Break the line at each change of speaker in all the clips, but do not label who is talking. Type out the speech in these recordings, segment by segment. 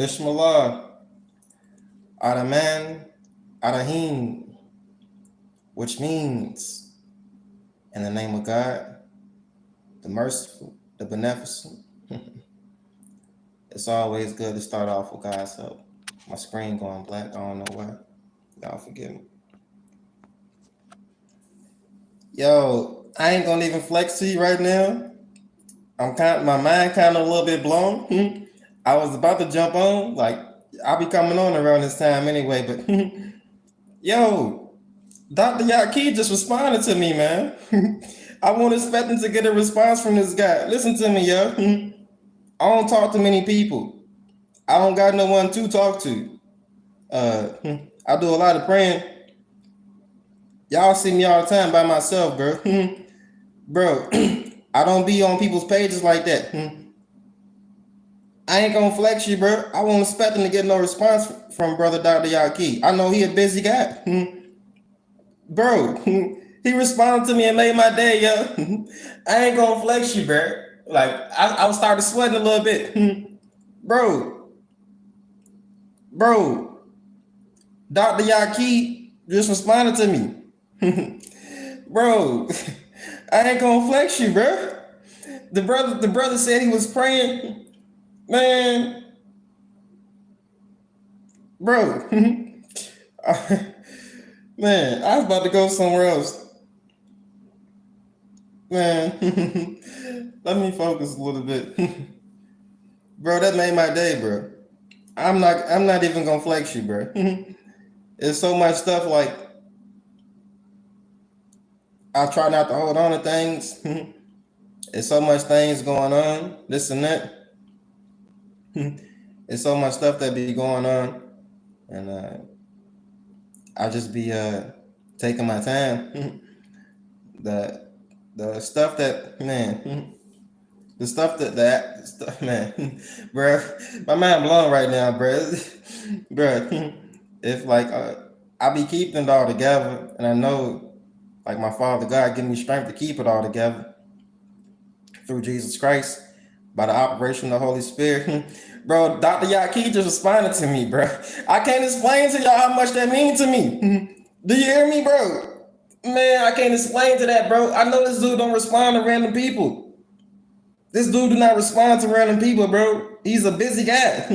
Bismillah, Adaman, Adahim, which means in the name of God, the merciful, the beneficent. It's always good to start off with God's help. My screen going black. I don't know why. Y'all forgive me. Yo, I ain't gonna even flex to you right now. My mind kind of a little bit blown. I was about to jump on, like I'll be coming on around this time anyway, but yo, Dr. Yaqui just responded to me, man. I wasn't expecting to get a response from this guy. Listen to me, yo. I don't talk to many people. I don't got no one to talk to. I do a lot of praying. Y'all see me all the time by myself, bro. Bro, I don't be on people's pages like that. I ain't gonna flex you, bro. I wasn't expecting to get no response from brother Dr. Yaqui. I know he a busy guy. Bro, he responded to me and made my day, yo. I ain't gonna flex you, bro. Like, I was starting sweating a little bit. Bro, Dr. Yaqui just responded to me. Bro, I ain't gonna flex you, bro. The brother said he was praying. Man, bro, man, I was about to go somewhere else. Man, let me focus a little bit. Bro, that made my day, bro. I'm not even gonna flex you, bro. There's so much stuff, like I try not to hold on to things. There's so much things going on, this and that. There's so much stuff that be going on, and I just be taking my time. The stuff that, man, the stuff that man, bro, my mind blown right now, bro. Bro, if like I be keeping it all together, and I know like my Father God give me strength to keep it all together through Jesus Christ by the operation of the Holy Spirit. Bro, Dr. Yaqui just responded to me, bro. I can't explain to y'all how much that means to me. Do you hear me, bro? Man, I can't explain to that, bro. I know this dude don't respond to random people. This dude do not respond to random people, bro. He's a busy guy.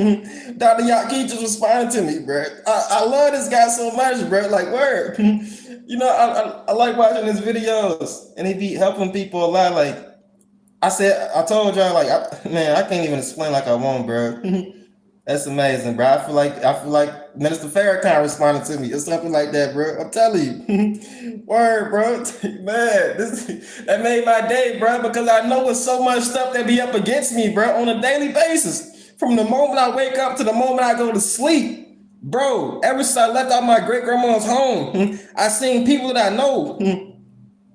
Dr. Yaqui just responded to me, bro. I love this guy so much, bro. Like, word. You know, I like watching his videos, and he be helping people a lot. Like, I told y'all, like, man, I can't even explain like I want, bro. That's amazing, bro. I feel like Minister Farrakhan responded to me or something like that, bro. I'm telling you. Word, bro. Man, that made my day, bro, because I know it's so much stuff that be up against me, bro, on a daily basis. From the moment I wake up to the moment I go to sleep. Bro, ever since I left out my great-grandma's home, I seen people that I know.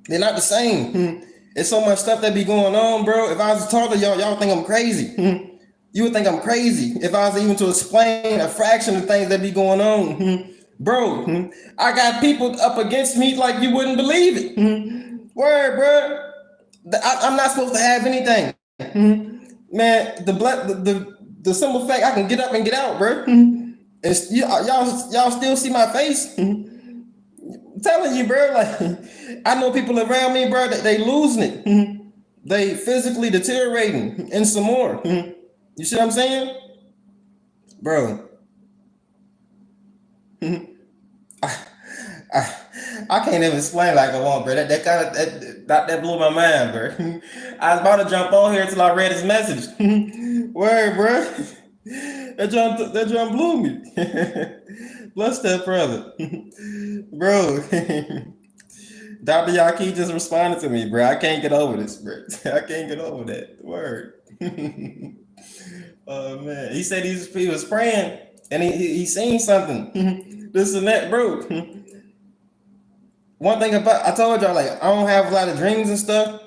They're not the same. It's so much stuff that be going on, bro. If I was to talk to y'all think I'm crazy. You would think I'm crazy if I was even to explain a fraction of things that be going on. Bro, I got people up against me like you wouldn't believe it. Word, bro. I'm not supposed to have anything. Man, the simple fact I can get up and get out, bro. Y'all still see my face. I'm telling you, bro, like I know people around me, bro, that they losing it. They physically deteriorating and some more. You see what I'm saying? Bro. I can't even explain like I want, bro. That blew my mind, bro. I was about to jump on here until I read his message. Word, bro. That jump blew me. Bless that brother. Bro. Dr. Yaqui just responded to me, bro. I can't get over this, bro. I can't get over that. Word. Oh man, he said he was praying and he seen something. This and that, bro. One thing about I told y'all, like I don't have a lot of dreams and stuff.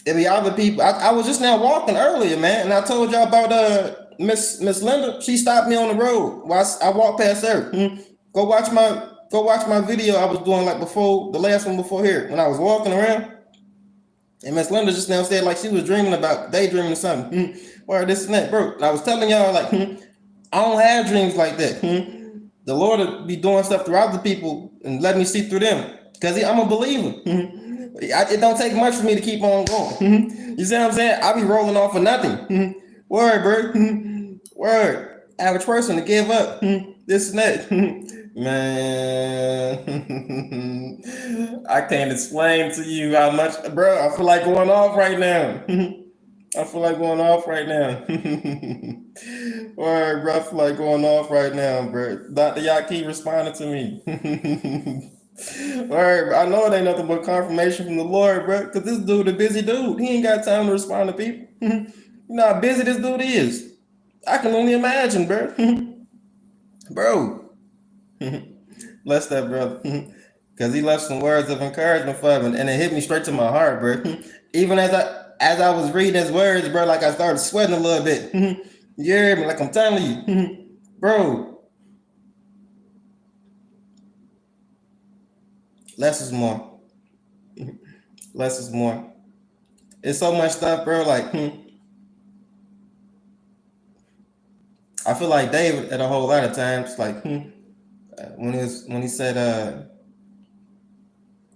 It be other people. I was just now walking earlier, man, and I told y'all about Miss Linda. She stopped me on the road while I walked past her. Go watch my video I was doing like before the last one before here when I was walking around. And Miss Linda just now said like she was daydreaming or something. Or this and that, bro. And I was telling y'all like I don't have dreams like that. The Lord will be doing stuff throughout the people and let me see through them. Because I'm a believer. It don't take much for me to keep on going. You see what I'm saying? I be rolling off for nothing. Word, bro. Word. Average person to give up. This and that. Man. I can't explain to you how much, bro. I feel like going off right now. I feel like going off right now. Word, bro. I feel like going off right now, bro. Dr. Yaki responded to me. Word, bro. I know it ain't nothing but confirmation from the Lord, bro. Because this dude a busy dude. He ain't got time to respond to people. You know how busy this dude is. I can only imagine, bro. Bro. Bless that brother. Because he left some words of encouragement for me. And it hit me straight to my heart, bro. Even as I was reading his words, bro, like I started sweating a little bit. You hear me? Like I'm telling you. Bro. Less is more. Less is more. It's so much stuff, bro. Like, I feel like David at a whole lot of times, like when he said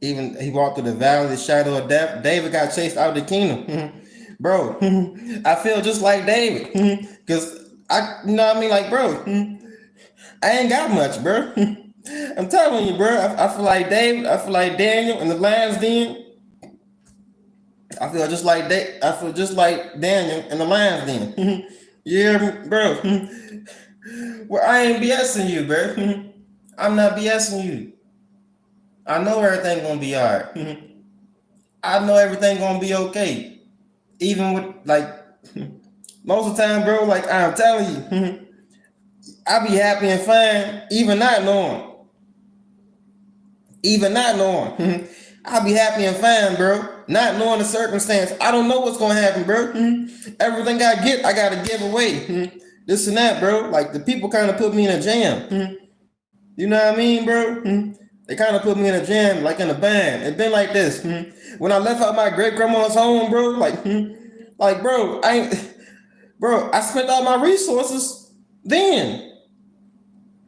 even he walked through the valley of the shadow of death, David got chased out of the kingdom. Bro, I feel just like David. Cause you know what I mean? Like, bro, I ain't got much, bro. I'm telling you, bro. I feel like David. I feel like Daniel in the lion's den. I feel just like I feel just like Daniel in the lion's den. You hear me, bro? Well, I ain't BSing you, bro. I'm not BSing you. I know everything gonna be alright. I know everything gonna be okay. Even with like most of the time, bro. Like I'm telling you, I be happy and fine, even not knowing. Even not knowing. I'll be happy and fine, bro. Not knowing the circumstance. I don't know what's gonna happen, bro. Everything I get, I gotta give away. This and that, bro. Like the people kind of put me in a jam. You know what I mean, bro? They kind of put me in a jam, like in a band. It been like this. When I left out my great grandma's home, bro, like, bro, I spent all my resources then.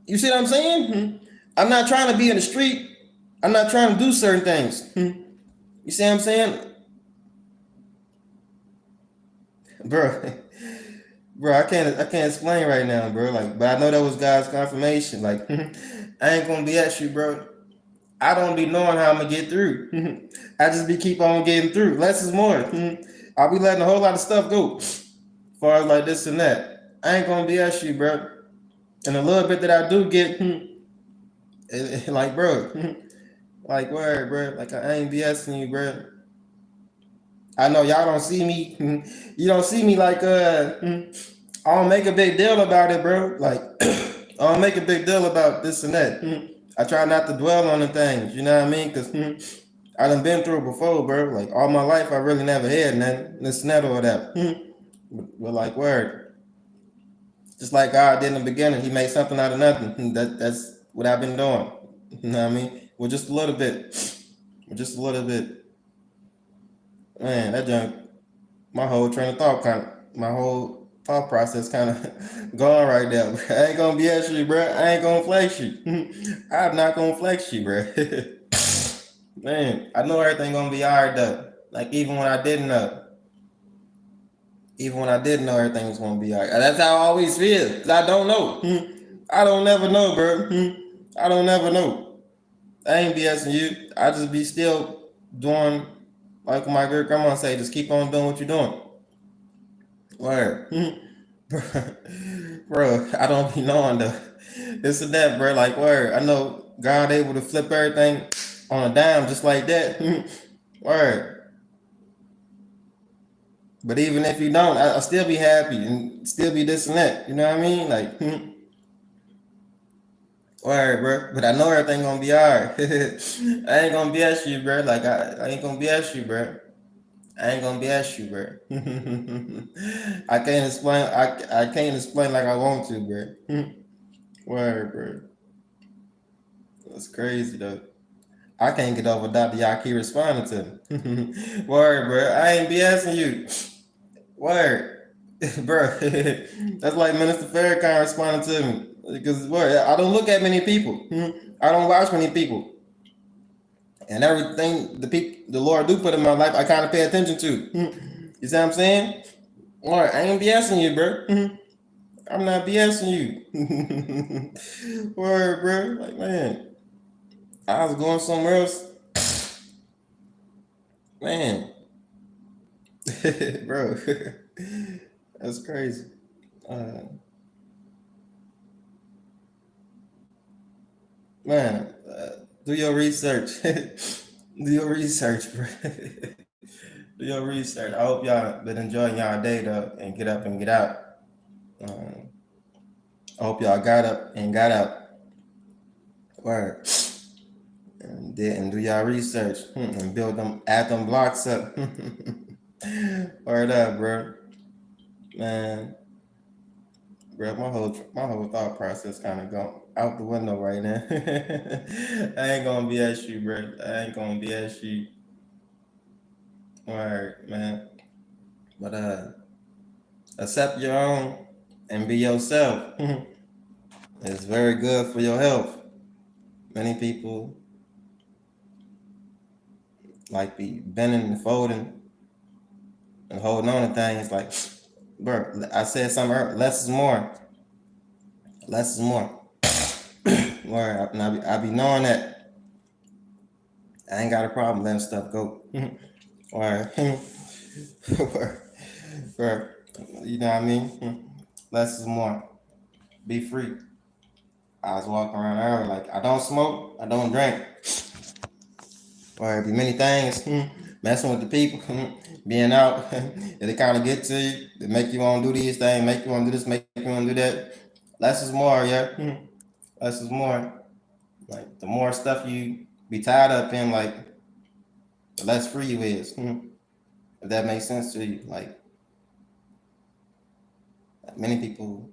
You see what I'm saying? I'm not trying to be in the street. I'm not trying to do certain things. You see what I'm saying? Bro, bro, I can't explain right now, bro. Like, but I know that was God's confirmation. Like, I ain't gonna be at you, bro. I don't be knowing how I'm gonna get through. I just be keep on getting through. Less is more. I'll be letting a whole lot of stuff go. As far as like this and that. I ain't gonna be at you, bro. And a little bit that I do get, like, bro, like, word, bro. Like, I ain't BSing you, bro. I know y'all don't see me. You don't see me like, I don't make a big deal about it, bro. Like, I don't make a big deal about this and that. I try not to dwell on the things, you know what I mean? Because I done been through it before, bro. Like, all my life, I really never had nothing, this and that or that. But like, word. Just like God did in the beginning, He made something out of nothing. That's what I've been doing. You know what I mean? Well, just a little bit. Just a little bit. Man, that junk, my whole train of thought my whole thought process kind of gone right there. I ain't gonna be at you, bro. I ain't gonna flex you. I'm not gonna flex you, bro. Man, I know everything gonna be alright though. Like even when I didn't know. Even when I didn't know everything was gonna be alright. That's how I always feel. Cause I don't know. I don't never know, bro. I don't never know. I ain't BSing you. I just be still doing like my great grandma say, just keep on doing what you're doing. Word. Bro, I don't be knowing though. This and that, bro. Like, word. I know God able to flip everything on a dime just like that. Word. But even if you don't, I'll still be happy and still be this and that. You know what I mean? Like, word, bro. But I know everything gonna be alright. I ain't gonna BS you, bro. Like, I ain't gonna BS you, bro. I ain't gonna BS you, bro. I can't explain. I can't explain like I want to, bro. Word, bro. That's crazy though. I can't get over Dr. Yaki responding to me. Word, bro. I ain't BSing you. Word. bro. That's like Minister Farrakhan responding to me because boy, I don't look at many people. I don't watch many people, and everything the Lord do put in my life, I kind of pay attention to. You see what I'm saying? Lord, I ain't BSing you, bro. I'm not BSing you. Word, bro. Like man, I was going somewhere else, man. Bro, that's crazy. Uh, man, do your research. Do your research, bro. Do your research. I hope y'all been enjoying y'all day though, and get up and get out. Um, I hope y'all got up and got out. Word. And do y'all research and build them, add them blocks up. Word up, bro. Man, bro, my whole thought process kind of gone out the window right now. I ain't gonna BS you, bro. I ain't gonna BS you. Word, man. But accept your own and be yourself. It's very good for your health. Many people like be bending and folding and holding on to things like, bro, I said something earlier, less is more. Less is more. Where I be knowing that I ain't got a problem letting stuff go. Or, or, you know what I mean? Less is more. Be free. I was walking around earlier like I don't smoke, I don't drink. Or it be many things. Messing with the people, being out, they kind of get to you. They make you want to do these things, make you want to do this, make you want to do that. Less is more, yeah. Less is more. Like the more stuff you be tied up in, like the less free you is. If that makes sense to you, like many people,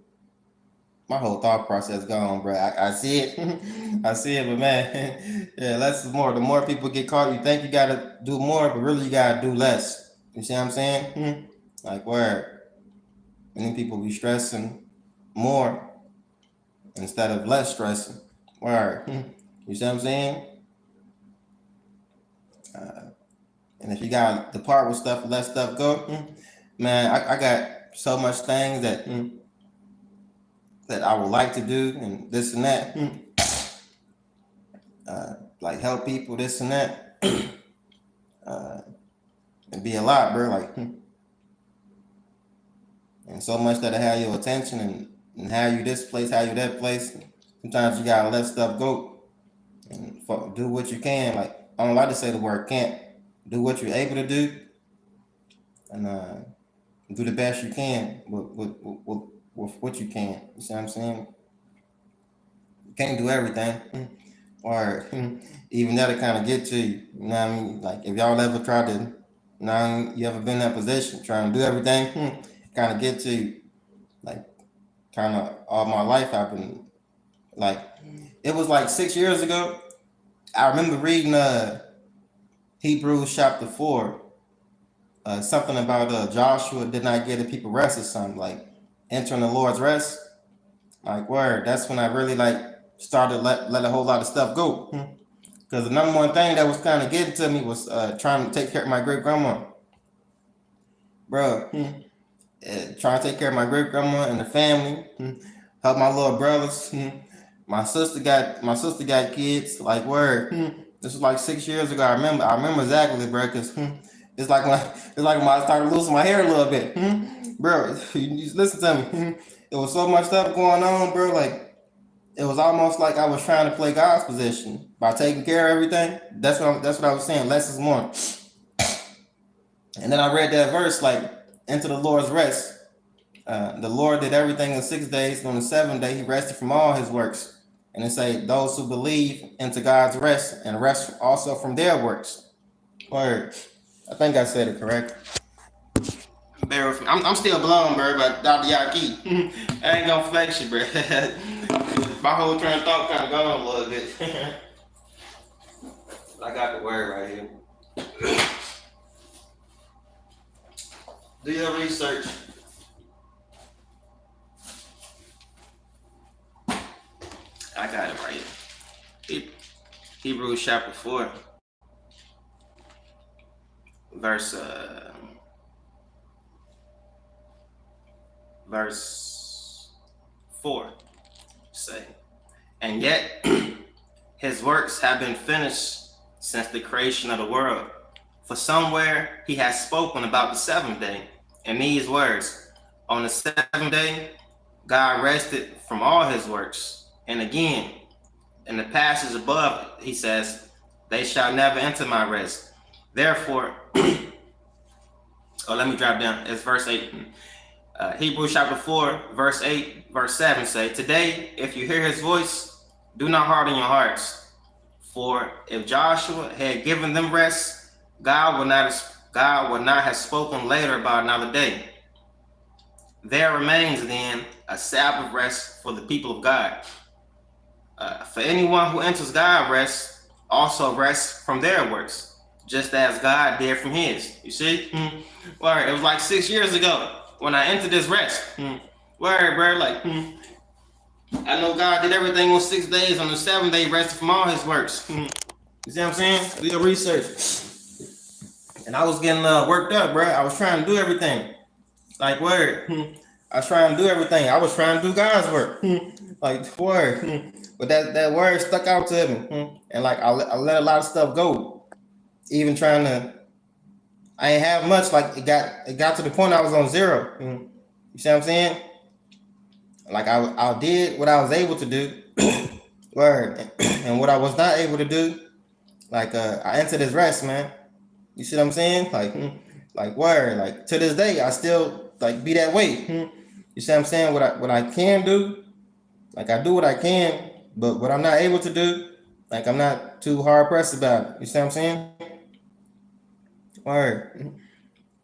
my whole thought process gone, bro. I see it, I see it, but man, yeah, less is more. The more people get caught, you think you gotta do more, but really you gotta do less. You see what I'm saying? Like where many people be stressing more instead of less stressing. Where you see what I'm saying? And if you got the part with stuff, let stuff go. Man, I got so much things that I would like to do and this and that. Like help people, this and that. It'd be a lot, bro. Like, and so much that I have your attention and have you this place, have you that place. Sometimes you gotta let stuff go and do what you can. Like, I don't like to say the word can't. Do what you're able to do and do the best you can with what you can. You see what I'm saying? You can't do everything. Or even that'll kind of get to you. You know what I mean? Like if y'all ever tried to, you ever been in that position, trying to do everything, kind of get to you. Like kind of all my life I've been like, it was like 6 years ago. I remember reading Hebrews chapter 4, something about Joshua did not give the people rest or something, like entering the Lord's rest. Like word, that's when I really like started let a whole lot of stuff go. Because the number one thing that was kind of getting to me was trying to take care of my great grandma, bro. Trying to take care of my great grandma and the family, help my little brothers. My sister got kids. Like word, this was like 6 years ago. I remember exactly, bro. Cause it's like when I started losing my hair a little bit, bro. You just listen to me. There was so much stuff going on, bro. Like it was almost like I was trying to play God's position by taking care of everything. That's what I was saying. Less is more. And then I read that verse like into the Lord's rest. The Lord did everything in 6 days, and on the seventh day he rested from all his works. And it say those who believe into God's rest and rest also from their works. Word. I think I said it correct. Bear with me. I'm still blown, bro, by Dr. Yaki. I ain't gonna flex you, bro. My whole train of thought kind of gone a little bit. I got the word right here. Do your research. Hebrews chapter 4, verse verse 4 say, and yet his works have been finished since the creation of the world. For somewhere he has spoken about the seventh day in these words, on the seventh day God rested from all his works. And again, in the passage above, he says, they shall never enter my rest. Therefore, let me drop down. It's verse 8. Hebrews chapter 4, verse 8, verse 7 say, today, if you hear his voice, do not harden your hearts. For if Joshua had given them rest, God would not have spoken later about another day. There remains then a Sabbath rest for the people of God. For anyone who enters God's rest also rests from their works, just as God did from his. You see? Word. It was like 6 years ago when I entered this rest. Word, bro. Like, I know God did everything on 6 days. On the 7th day, rested from all his works. You see what I'm saying? Do your research. And I was getting worked up, bro. I was trying to do everything. Like, word. I was trying to do everything. I was trying to do God's work. Like, word. But that word stuck out to me. And like, I let a lot of stuff go. Even trying to, I ain't have much. Like, it got to the point I was on zero. You see what I'm saying? Like, I did what I was able to do. Word. And what I was not able to do, like, I entered this rest, man. You see what I'm saying? Like word. Like, to this day, I still like be that way. You see what I'm saying? What I can do, like, I do what I can, but what I'm not able to do, like, I'm not too hard pressed about it. You see what I'm saying? Word.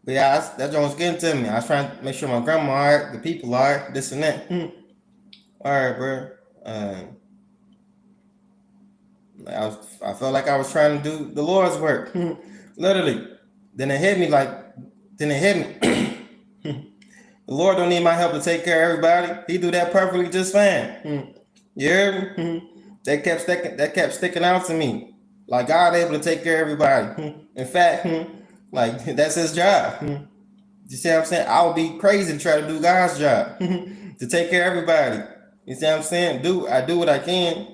But yeah, that joint was getting to me. I was trying to make sure my grandma alright, the people alright, this and that. Alright, bro. I felt like I was trying to do the Lord's work. Literally. Then it hit me. The Lord don't need my help to take care of everybody. He do that perfectly just fine. You hear me? That kept sticking out to me. Like, God able to take care of everybody. In fact, like, that's his job. You see what I'm saying? I would be crazy to try to do God's job. To take care of everybody. You see what I'm saying? I do what I can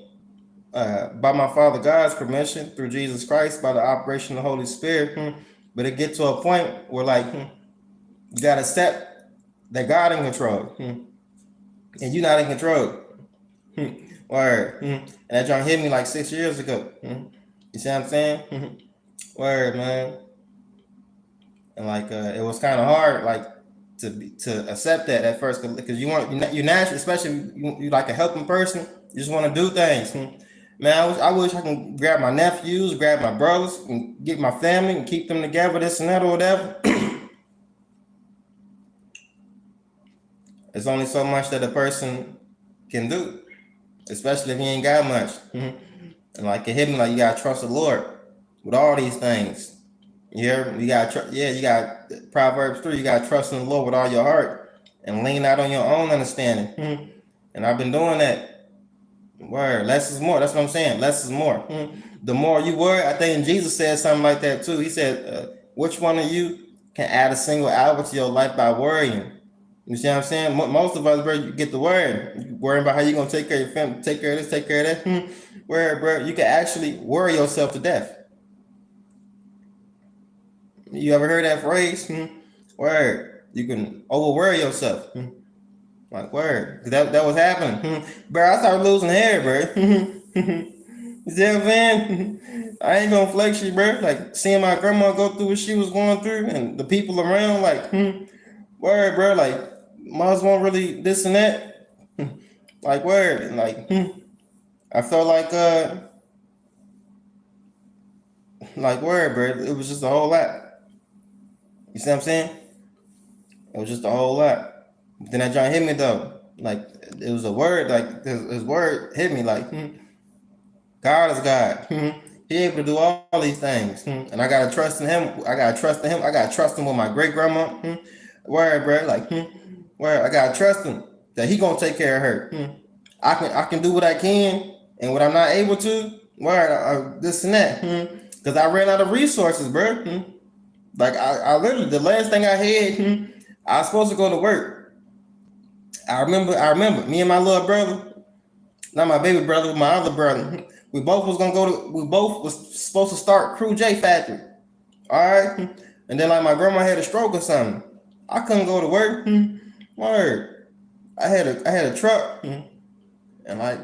by my Father God's permission, through Jesus Christ, by the operation of the Holy Spirit. But it get to a point where, like, you gotta accept that God in control, and you're not in control. Word. And that joint hit me like 6 years ago. You see what I'm saying? Word, man. And like, it was kind of hard, like, to accept that at first, because you naturally, especially you like a helping person, you just want to do things. Man, I wish I can grab my nephews, grab my brothers, and get my family and keep them together, this and that or whatever. There's only so much that a person can do, especially if he ain't got much. And like, it hit me like, you gotta trust the Lord with all these things. You got Proverbs 3. You gotta trust in the Lord with all your heart and lean out on your own understanding. And I've been doing that. Word, less is more. That's what I'm saying. Less is more. The more you worry, I think Jesus said something like that too. He said, which one of you can add a single hour to your life by worrying? You see what I'm saying? Most of us, bro, you get the worrying. You worrying about how you're going to take care of your family, take care of this, take care of that. Word, bro, you can actually worry yourself to death. You ever heard that phrase? Word, you can overworry yourself. Like, word, that was happening. Bro, I started losing hair, bro. You see what I'm saying? I ain't gonna flex you, bro. Like, seeing my grandma go through what she was going through and the people around, like, word, bro, like, moms won't really this and that. Like, word, and like, I felt like, word, bro, it was just a whole lot. You see what I'm saying? It was just a whole lot. But then that John hit me though. Like, it was a word, like, his word hit me like, God is God. He able to do all these things. And I gotta trust in him. I gotta trust him with my great grandma. Word, bro, like, word, I gotta trust him that he gonna take care of her. I can do what I can, and what I'm not able to, Word, this and that. Because I ran out of resources, bro. Like I literally, the last thing I had, I was supposed to go to work. I remember me and my little brother, not my baby brother, my other brother. We both was supposed to start Crew J Factory. All right. And then like my grandma had a stroke or something. I couldn't go to work. Word. I had a truck. And like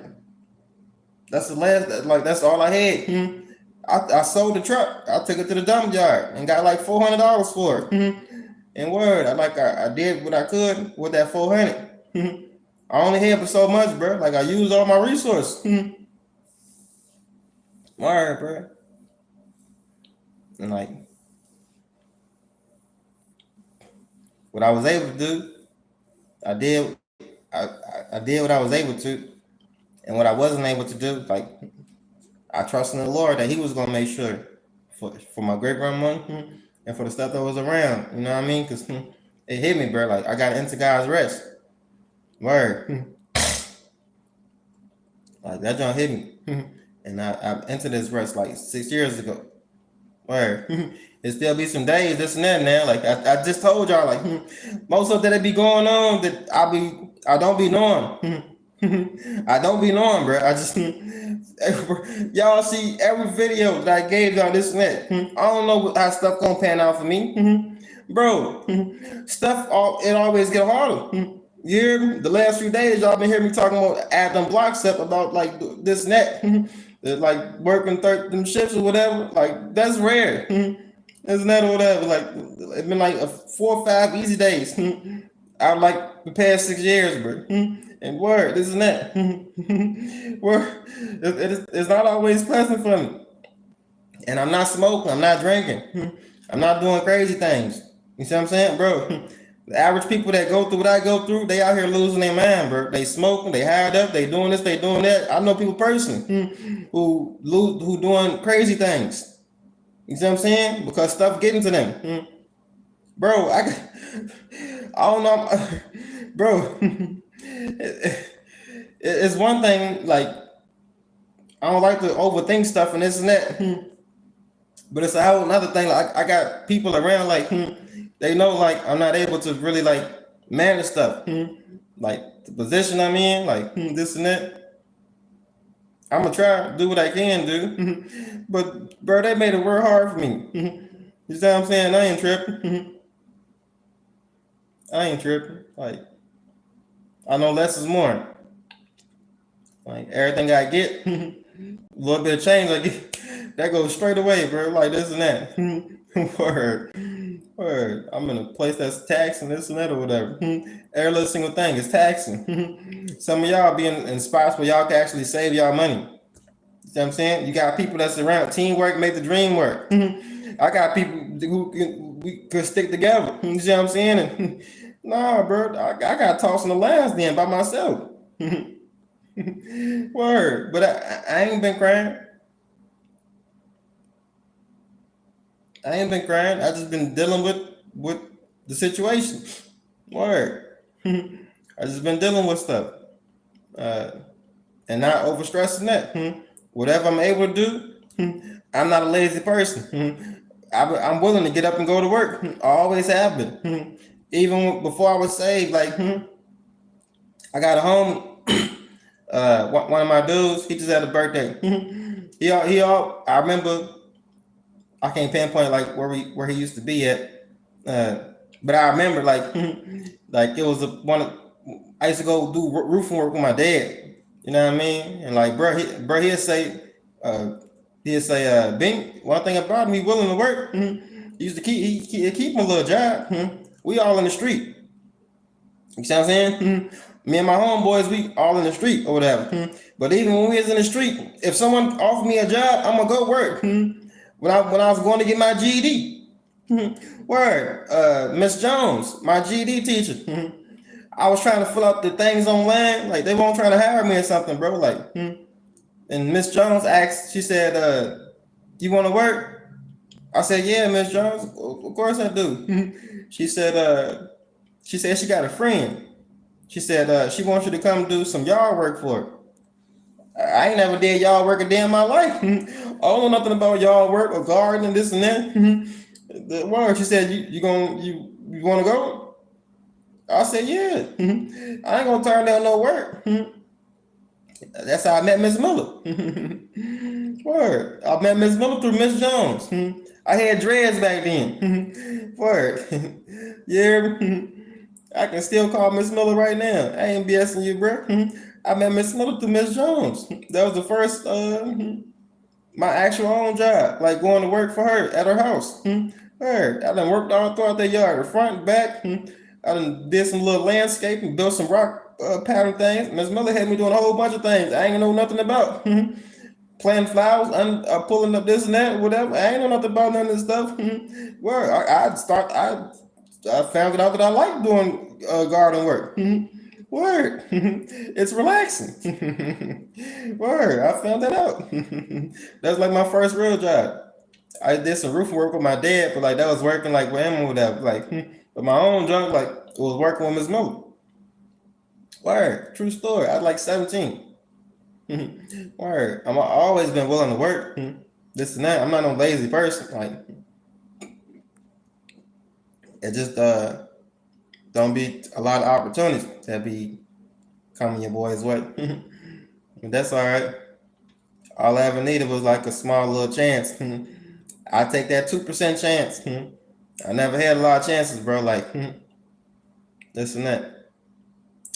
that's all I had. I sold the truck. I took it to the dump yard and got like $400 for it. And word, I did what I could with that 400. I only had for so much, bro. Like I used all my resources. Word, bro. And like what I was able to do, I did. I did what I was able to, and what I wasn't able to do, like I trust in the Lord that He was gonna make sure for my great grandma and for the stuff that was around. You know what I mean? Because it hit me, bro. Like I got into God's rest. Word. Like that joint hit me. And I entered this rest like 6 years ago. Word. It still be some days, this and that now. Like I just told y'all, like most of that be going on that I don't be knowing. I don't be knowing, bro. I just y'all see every video that I gave y'all this and that. I don't know how stuff gonna pan out for me, bro. Stuff it always get harder. The last few days y'all been hearing me talking about add them blocks up about like this and that, like working 30 shifts or whatever. Like that's rare. Isn't that or whatever? Like it's been like 4 or 5 easy days out like the past 6 years, bro. And word, this and that. Word, it's not always pleasant for me. And I'm not smoking, I'm not drinking, I'm not doing crazy things. You see what I'm saying, bro? The average people that go through what I go through, they out here losing their mind, bro. They smoking, they hired up, they doing this, they doing that. I know people personally who doing crazy things. You see what I'm saying? Because stuff getting to them. Bro, I don't know, bro. It's one thing, like I don't like to overthink stuff and this and that, but it's a whole another thing. Like I got people around, like they know, like I'm not able to really like manage stuff, like the position I'm in, like this and that. I'm gonna try to do what I can do, but bro, they made it work hard for me. You see what I'm saying? I ain't tripping. I ain't tripping. Like I know less is more. Like everything I get, a little bit of change, I get that goes straight away, bro. Like this and that. Word. Word. I'm in a place that's taxing this and that or whatever. Every little single thing is taxing. Some of y'all be in spots where y'all can actually save y'all money. You see what I'm saying? You got people that's around. Teamwork make the dream work. I got people we could stick together. You see what I'm saying? And, nah, bro, I got tossed in the last then by myself. Word. But I ain't been crying. I ain't been crying. I just been dealing with the situation. Word. I just been dealing with stuff. And not overstressing that. Whatever I'm able to do, I'm not a lazy person. I'm willing to get up and go to work. I always have been. Even before I was saved, like I got a home. One of my dudes, he just had a birthday. I remember. I can't pinpoint like where he used to be at, but I remember like it was I used to go do roofing work with my dad. You know what I mean? And like he'd say, Bing. One thing about him, he willing to work. He used to keep him a little job. We all in the street. You see what I'm saying? Me and my homeboys, we all in the street or whatever. But even when we was in the street, if someone offered me a job, I'm gonna go work. When I was going to get my GED, word, Miss Jones, my GED teacher, I was trying to fill out the things online, like they weren't trying to hire me or something, bro. Like, and Miss Jones asked, she said, "You want to work?" I said, "Yeah, Miss Jones, of course I do." She said she got a friend. She said she wants you to come do some yard work for her. I ain't never did yard work a day in my life. I don't know nothing about yard work or gardening, this and that. The word, she said, you want to go? I said, yeah. I ain't gonna turn down no work. That's how I met Miss Miller. Word. I met Miss Miller through Miss Jones. I had dreads back then. Word. Yeah. I can still call Miss Miller right now. I ain't BSing you, bro. I met Miss Miller through Miss Jones. That was the first my actual own job, like going to work for her at her house. Word. I done worked all throughout the yard, the front, back. I done did some little landscaping, built some rock pattern things. Miss Miller had me doing a whole bunch of things I ain't know nothing about. Planting flowers, pulling up this and that, whatever. I ain't know nothing about none of this stuff. Word. I found it out that I like doing garden work. Word. It's relaxing. Word. I found that out. That's like my first real job. I did some roofing work with my dad, but like that was working like with him or whatever. Like, but my own job, like, was working with Miss Miller. Word. True story. I was like 17. Word. I always been willing to work. This and that. I'm not no lazy person. Like, it just don't be a lot of opportunities that be coming your boy's way. But that's all right. All I ever needed was like a small little chance. I take that 2% chance. I never had a lot of chances, bro. Like this and that.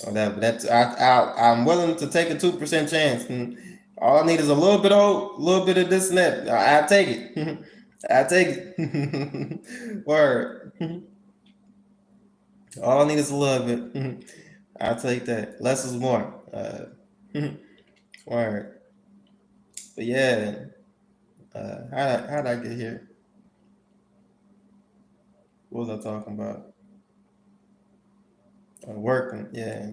Whatever. I'm willing to take a 2% chance. All I need is a little bit of this and that. I take it. I take it. Word. All I need is a little bit. I'll take that. Less is more. Word. But yeah, how'd I get here? What was I talking about? Working. Yeah.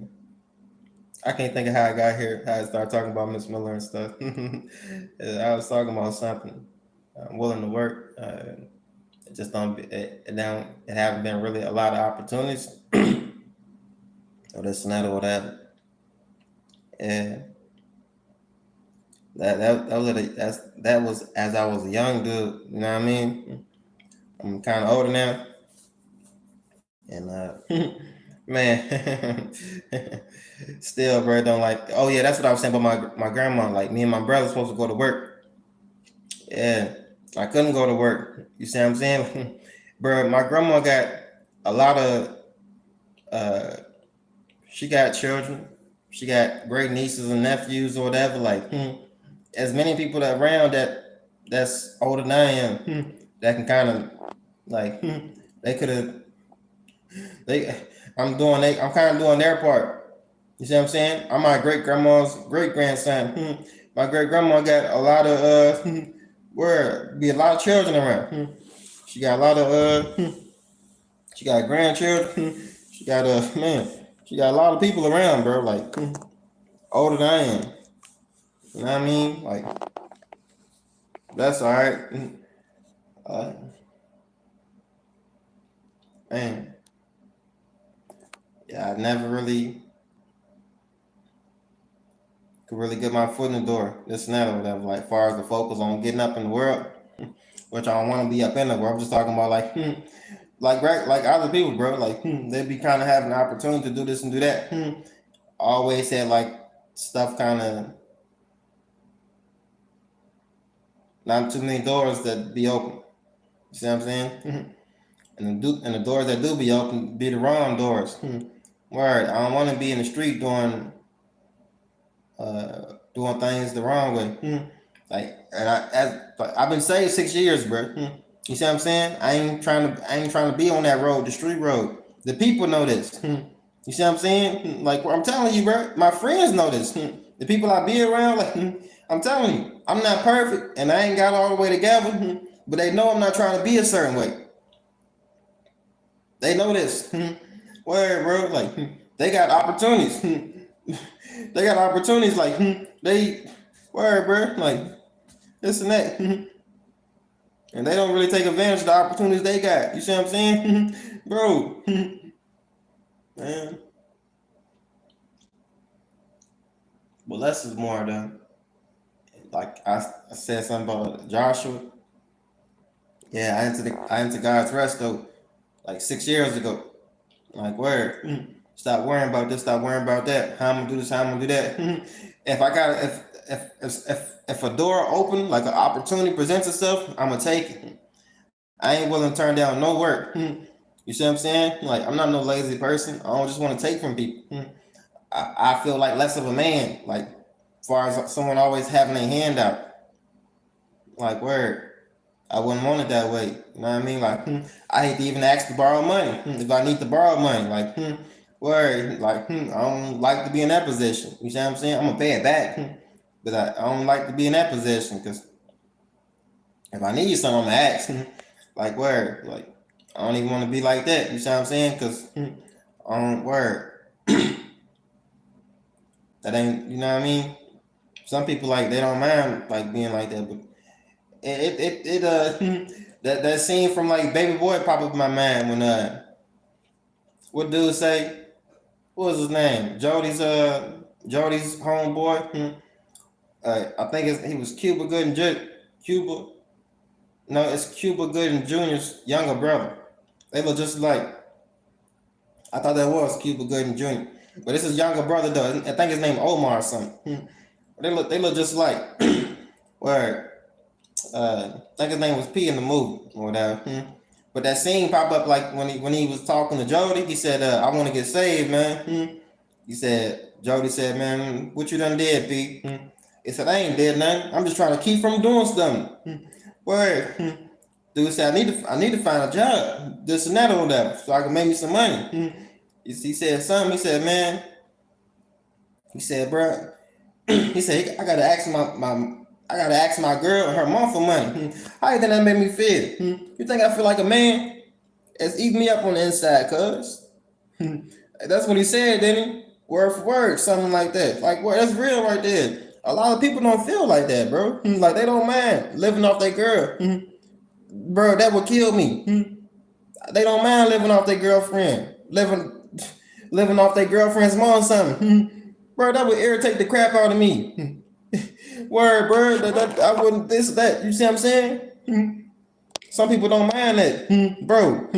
I can't think of how I got here. How I started talking about Miss Miller and stuff. I was talking about something. I'm willing to work. It just don't. It haven't been really a lot of opportunities. Or this and that or whatever. Yeah. That was as I was a young dude. You know what I mean? I'm kind of older now, and man, still, bro, don't like. Oh yeah, that's what I was saying about my grandma. Like me and my brother supposed to go to work. Yeah, I couldn't go to work. You see what I'm saying, bro? My grandma got a lot of. Uh, she got children. She got great nieces and nephews or whatever. Like as many people that around that's older than I am that can kind of like they could have they. I'm kind of doing their part. You see what I'm saying? I'm my great grandma's great grandson. My great grandma got a lot of where be a lot of children around. She got a lot of she got grandchildren. She got man. She got a lot of people around, bro. Like older than I am. You know what I mean? Like that's all right. Uh, man, yeah, I never really could really get my foot in the door. This and that or whatever. Like far as the focus on getting up in the world, which I don't want to be up in the world. I'm just talking about like like other people, bro. Like they be kind of having the opportunity to do this and do that. Always had like stuff kind of not too many doors that be open. You see what I'm saying? And the doors that do be open be the wrong doors. Word. I don't want to be in the street doing things the wrong way. I've been saved 6 years, bro. You see what I'm saying? I ain't trying to be on that road, the street road. The people know this. You see what I'm saying? Like I'm telling you, bro. My friends know this. The people I be around, like I'm telling you, I'm not perfect, and I ain't got all the way together. But they know I'm not trying to be a certain way. They know this. Word, bro. Like they got opportunities. They got opportunities. Like they, word, bro. Like this and that. And they don't really take advantage of the opportunities they got. You see what I'm saying? Bro. Man. But less is more though. like I said something about Joshua. Yeah, I into God's rest though, like 6 years ago. Like where? Stop worrying about this. Stop worrying about that. How I'm gonna do this. How I'm gonna do that. If I got if a door open, like an opportunity presents itself, I'm gonna take it. I ain't willing to turn down no work. You see what I'm saying? Like I'm not no lazy person. I don't just want to take from people. I feel like less of a man. Like as far as someone always having a hand out. Like where I wouldn't want it that way. You know what I mean? Like I hate to even ask to borrow money. If I need to borrow money, like where like I don't like to be in that position. You see what I'm saying? I'm gonna pay it back. But I don't like to be in that position because if I need something, I'm gonna ask. Like where? Like I don't even want to be like that. You see what I'm saying? Because word that ain't. You know what I mean? Some people like they don't mind like being like that, but that scene from like Baby Boy popped up in my mind when what dude say? What was his name? Jody's homeboy. I think he was Cuba Gooding Cuba. No, it's Cuba Gooding Jr.'s younger brother. They look just like. I thought that was Cuba Gooding Jr. But it's his younger brother though. I think his name Omar or something. They look just like. Where I think his name was P in the movie or whatever. But that scene popped up like when he was talking to Jody. He said, "I want to get saved, man." He said, Jody said, "Man, what you done did, P?" He said, "I ain't did nothing. I'm just trying to keep from doing something." Word. Dude said, I need to find a job, this and that or whatever, so I can make me some money." He said something. He said, "Man," he said, "Bro," he said, I gotta ask my girl and her mom for money. How you think that made me feel? You think I feel like a man? It's eating me up on the inside, cuz." That's what he said, didn't he? Word for word, something like that. Like, well, that's real right there. A lot of people don't feel like that, bro. Like, they don't mind living off their girl. Bro, that would kill me. They don't mind living off their girlfriend. Living off their girlfriend's mom or something. Bro, that would irritate the crap out of me. Word, bro. I wouldn't that. You see what I'm saying? Some people don't mind that, bro.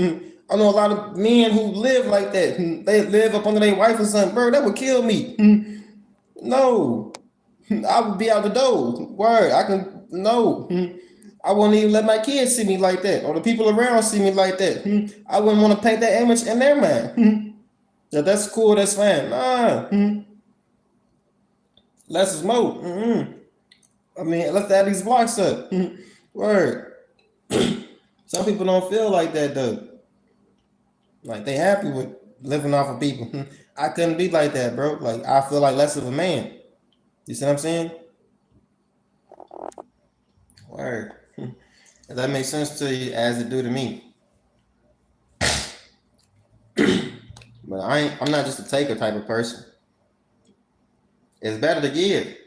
I know a lot of men who live like that. They live up under their wife or something, bro. That would kill me. No, I would be out the door. Word, I can no. I wouldn't even let my kids see me like that, or the people around see me like that. I wouldn't want to paint that image in their mind. That's cool. That's fine. Nah, less is more. I mean, let's add these blocks up. Word. Some people don't feel like that though. Like they happy with living off of people. I couldn't be like that, bro. Like I feel like less of a man. You see what I'm saying? Word. If that makes sense to you as it do to me. But I'm not just a taker type of person. It's better to give.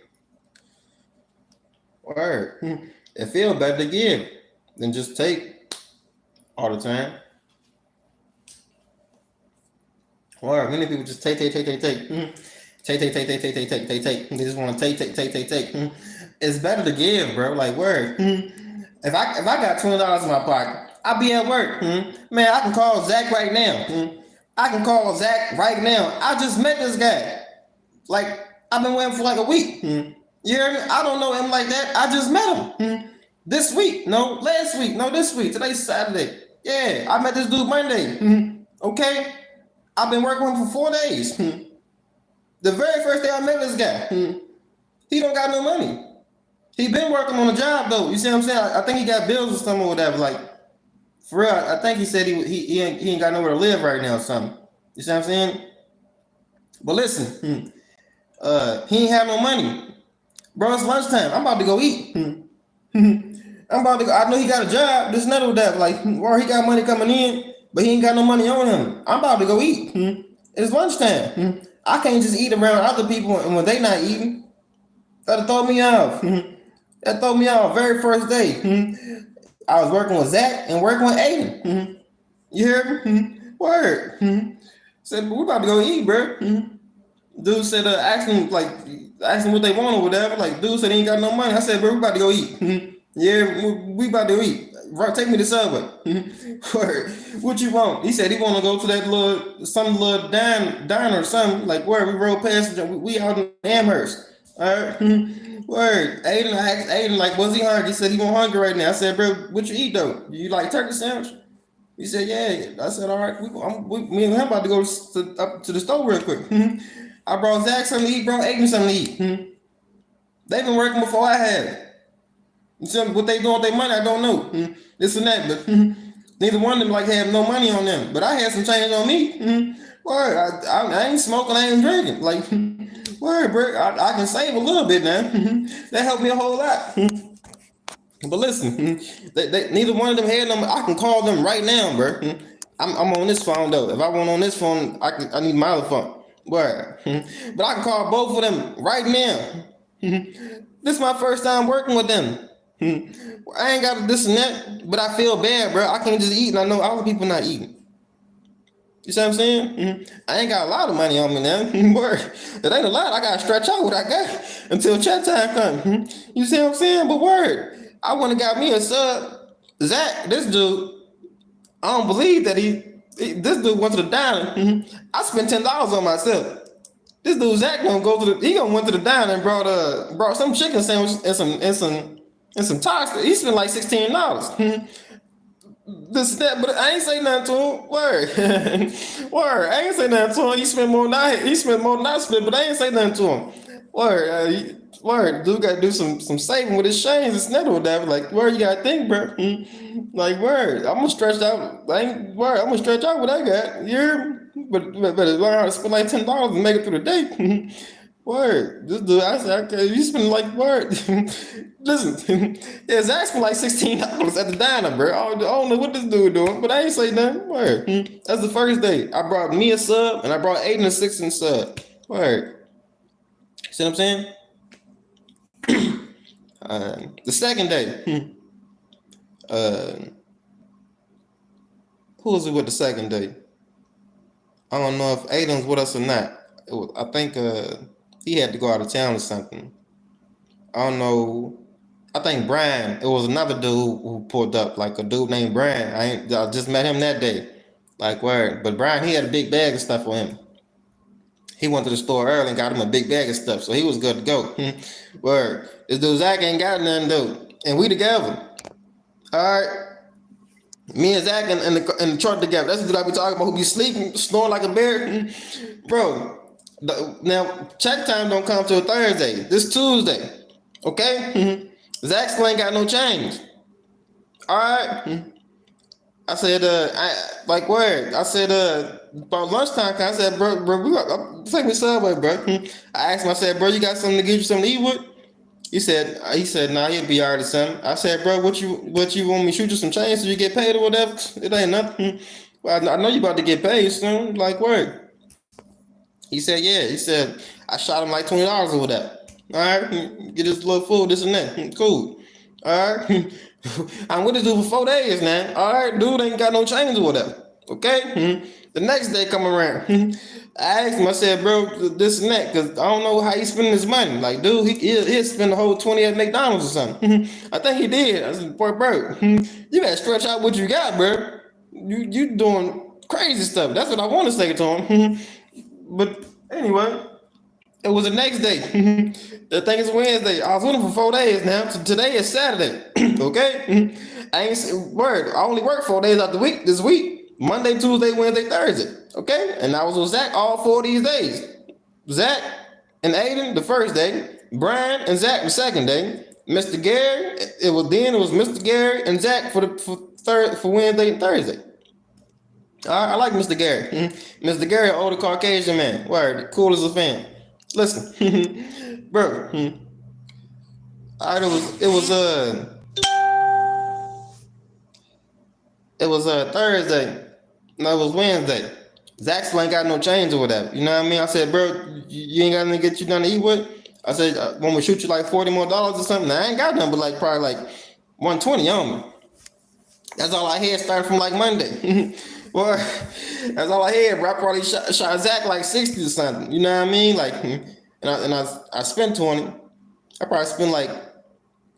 Word. It feels better to give than just take all the time. Or many people just take. Take. They just want to take. It's better to give, bro. Like word. If I got $20 in my pocket, I'll be at work. Man, I can call Zach right now. I can call Zach right now. I just met this guy. Like I've been waiting for like a week. You hear me? I don't know him like that. I just met him. This week. No, last week. No, this week. Today's Saturday. Yeah, I met this dude Monday. Okay? I've been working with him for 4 days. The very first day I met this guy, he don't got no money. He been working on a job though. You see what I'm saying? I think he got bills or something or whatever. Like for real, I think he said he ain't got nowhere to live right now or something. You see what I'm saying? But listen, he ain't have no money. Bro, it's lunchtime. I'm about to go eat. I'm about to go. I know he got a job. This another that like, or he got money coming in, but he ain't got no money on him. I'm about to go eat. It's lunchtime. I can't just eat around other people and when they not eating. That'll throw me off. That threw me off very first day. I was working with Zach and working with Aiden. You hear me? Word. Said, we about to go eat, bro. Dude said, ask them what they want or whatever. Like, dude said he ain't got no money. I said, bro, we about to go eat. Yeah, we about to eat. Right, take me to Subway. Word. What you want? He said he want to go to that little diner or something. Like, where we rode past, we out in Amherst. All right. Word. I asked Aiden, like, was he hungry? He said he won't hungry right now. I said, bro, what you eat though? You like turkey sandwich? He said, yeah. I said, all right. Me and him about to go up to the store real quick. I brought Zach something to eat, bro. Aiden something to eat. They've been working before I have. What they doing with their money, I don't know. This and that, but neither one of them like have no money on them. But I had some change on me. Word, I ain't smoking, I ain't drinking. Like, word, bro, I can save a little bit now. That helped me a whole lot. But listen, neither one of them had them. I can call them right now, bro. I'm on this phone though. If I want on this phone, I need my other phone. Word, but I can call both of them right now. This is my first time working with them. I ain't got this and that, but I feel bad, bro. I can't just eat, and I know all the people not eating. You see what I'm saying? I ain't got a lot of money on me now. Word, it ain't a lot. I gotta stretch out what I got until chat time comes. You see what I'm saying? But word, I went and got me a sub. Zach, this dude, I don't believe that this dude went to the diner. I spent $10 on myself. This dude Zach went to the diner and brought some chicken sandwich and some tots. He spent like $16. But I ain't say nothing to him. Word. Word. I ain't say nothing to him. He spent more than I spent, but I ain't say nothing to him. Word. Word. Dude gotta do some saving with his chains and snap with that. Like, word, you gotta think, bro. Like, word. I'm gonna stretch out. I'm gonna stretch out what I got. Yeah. But learn how to spend like $10 and make it through the day. Word. This dude, I said, okay, you spend like word. Listen, yeah, Zach spent like $16 at the diner, bro. I don't know what this dude doing, but I ain't say nothing. Word. That's the first day. I brought me a sub and I brought Aiden a 6 sub. Word. See what I'm saying? The second day. Who was it with the second day? I don't know if Aiden's with us or not. I think he had to go out of town or something. I don't know. I think Brian. It was another dude who pulled up, like a dude named Brian. I just met him that day. Like word. But Brian, he had a big bag of stuff for him. He went to the store early and got him a big bag of stuff, so he was good to go. Word. This dude Zach ain't got nothing to do, and we together. All right. Me and Zach in the truck together. That's what I be talking about. Who be sleeping, snoring like a bear, bro. Now check time don't come till Thursday. This Tuesday, okay? Zach still ain't got no change. All right. I said, I said, about lunchtime. I said, bro, we take me Subway, bro. I asked him. I said, bro, you got something to get you something to eat with? He said, nah, he'll be alright or something. I said, bro, what you want me to shoot you some change so you get paid or whatever? It ain't nothing. Well, I know you about to get paid soon. Like, word. He said, yeah. He said, I shot him like $20 or whatever. All right, get this little food, this and that. Cool. All right. I'm with this dude for 4 days now. All right, dude ain't got no change or whatever. Okay. The next day come around. I asked him, I said, bro, this and that, because I don't know how he spending his money. Like, dude, he'll spend the whole 20 at McDonald's or something. I think he did. I said, boy, bro, you gotta stretch out what you got, bro. You doing crazy stuff. That's what I want to say to him. But anyway, it was the next day. I think it's Wednesday. I was with him for 4 days now. So today is Saturday. Okay? I only work 4 days out the week this week. Monday, Tuesday, Wednesday, Thursday. Okay? And I was with Zach all 4 of these days. Zach and Aiden the first day. Brian and Zach the second day. Mr. Gary, it was Mr. Gary and Zach for Wednesday and Thursday. I like Mr. Gary. Mr. Gary, older Caucasian man. Word, cool as a fan. Listen, bro. All right, it was Thursday. No, it was Wednesday. Zach still ain't got no change or whatever. You know what I mean? I said, bro, you ain't got nothing to get you nothing to eat with? I said, when we shoot you like $40 more or something, I ain't got nothing but probably like $120 on me. That's all I had starting from like Monday. Boy, that's all I had, bro. I probably shot Zach like 60 or something. You know what I mean? Like, I spent 20. I probably spent like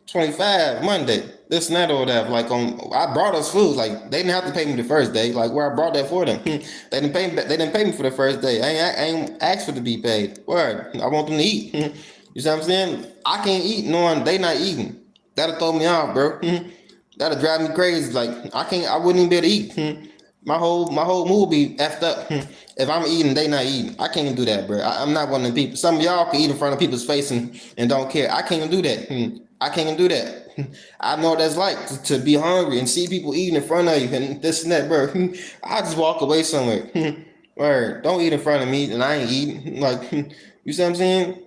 25 Monday. This and that or whatever. Like I brought us food. Like they didn't have to pay me the first day. Like where I brought that for them. They didn't pay me. They didn't pay me for the first day. I ain't asked for to be paid. Word. I want them to eat. You see what I'm saying? I can't eat knowing they not eating. That'll throw me off, bro. That'll drive me crazy. Like I wouldn't even be able to eat. My whole mood will be effed up if I'm eating, they not eating. I can't even do that, bro. I'm not one of them people. Some of y'all can eat in front of people's face and don't care. I can't even do that. I can't even do that. I know what that's like to be hungry and see people eating in front of you and this and that, bro. I just walk away somewhere. Word. Don't eat in front of me and I ain't eating. Like, you see what I'm saying?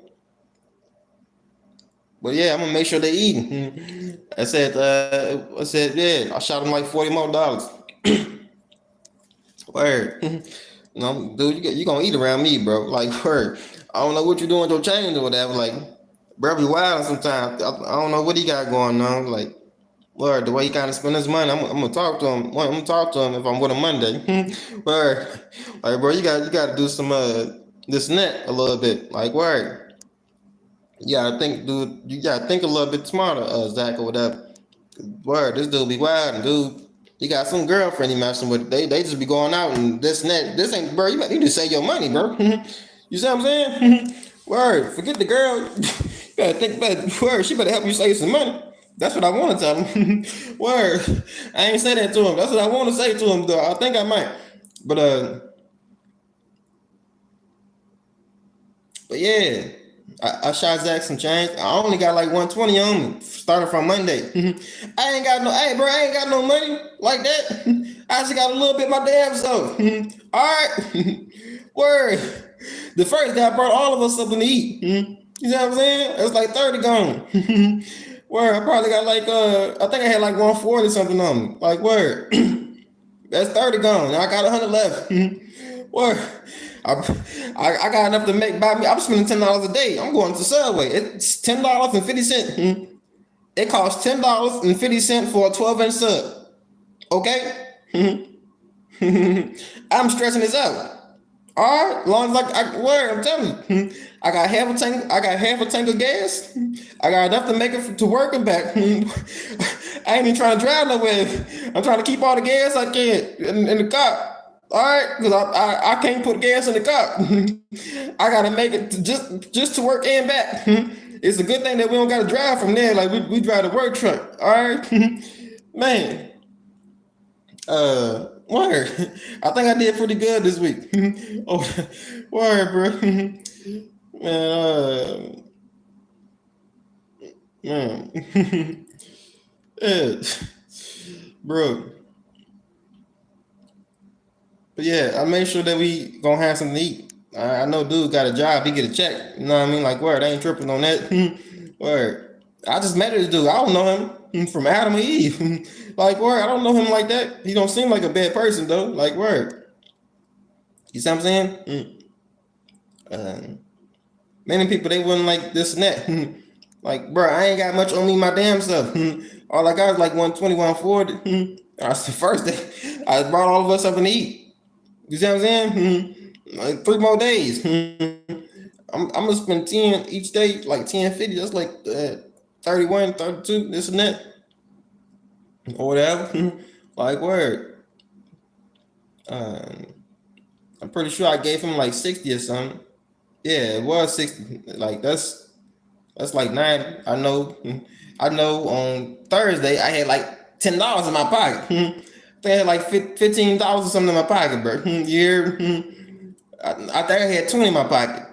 But yeah, I'm gonna make sure they eating. I said, yeah, I shot them like $40 more. Word. No, dude, you gonna eat around me, bro. Like, word. I don't know what you're doing with your change or whatever. Like, bro, be wild sometimes. I don't know what he got going on. Like, word, the way he kind of spend his money, I'm gonna talk to him. I'm gonna talk to him if I'm with him Monday. Word. Like, bro, you got to do some this and that a little bit. Like, word. You gotta think, dude. You gotta think a little bit smarter, Zach or whatever. Word, this dude be wild, dude. He got some girlfriend he messing with. They just be going out and this and that. This ain't, bro. You need to save your money, bro. You see what I'm saying? Word. Forget the girl. You better think about word. She better help you save some money. That's what I want to tell him. Word. I ain't say that to him. That's what I want to say to him, though. I think I might. But yeah. I shot Zach some change. I only got like 120 on me, starting from Monday. I ain't got no, hey bro, I ain't got no money like that. I just got a little bit my damn self. All right, word. The first day I brought all of us something to eat. You know what I'm saying? It's like 30 gone. Word, I probably got like I think I had like 140 something on me. Like word, that's 30 gone. I got 100 left. Word. I got enough to make by me. I'm spending $10 a day. I'm going to Subway. It's $10.50. It costs $10.50 for a 12-inch sub. Okay? I'm stressing this out. All right, as long as I'm telling you, I got half a tank. I got half a tank of gas. I got enough to make it to work and back. I ain't even trying to drive nowhere. I'm trying to keep all the gas I can in the car. All right, because I can't put gas in the car. I gotta make it just to work and back. It's a good thing that we don't gotta drive from there. Like we drive the work truck. All right, man. Word. I think I did pretty good this week. Oh, word, bro. Man, yeah, bro. But yeah, I made sure that we gonna have something to eat. I know dude got a job, he get a check. You know what I mean? Like word, I ain't tripping on that. Word. I just met this dude. I don't know him from Adam and Eve. Like word, I don't know him like that. He don't seem like a bad person though. Like word. You see what I'm saying? Many people they wouldn't like this and that. Like, bro, I ain't got much on me my damn self. All I got is like 120, 140. That's the first day. I brought all of us up and eat. You see what I'm saying? Like 3 more days. I'm gonna spend 10 each day, like 10.50. That's like 31, 32, this and that. Or whatever. Like word. I'm pretty sure I gave him like 60 or something. Yeah, it was 60. Like that's like 90. I know on Thursday I had like $10 in my pocket. I had like $15 or something in my pocket, bro. I think I had 20 in my pocket.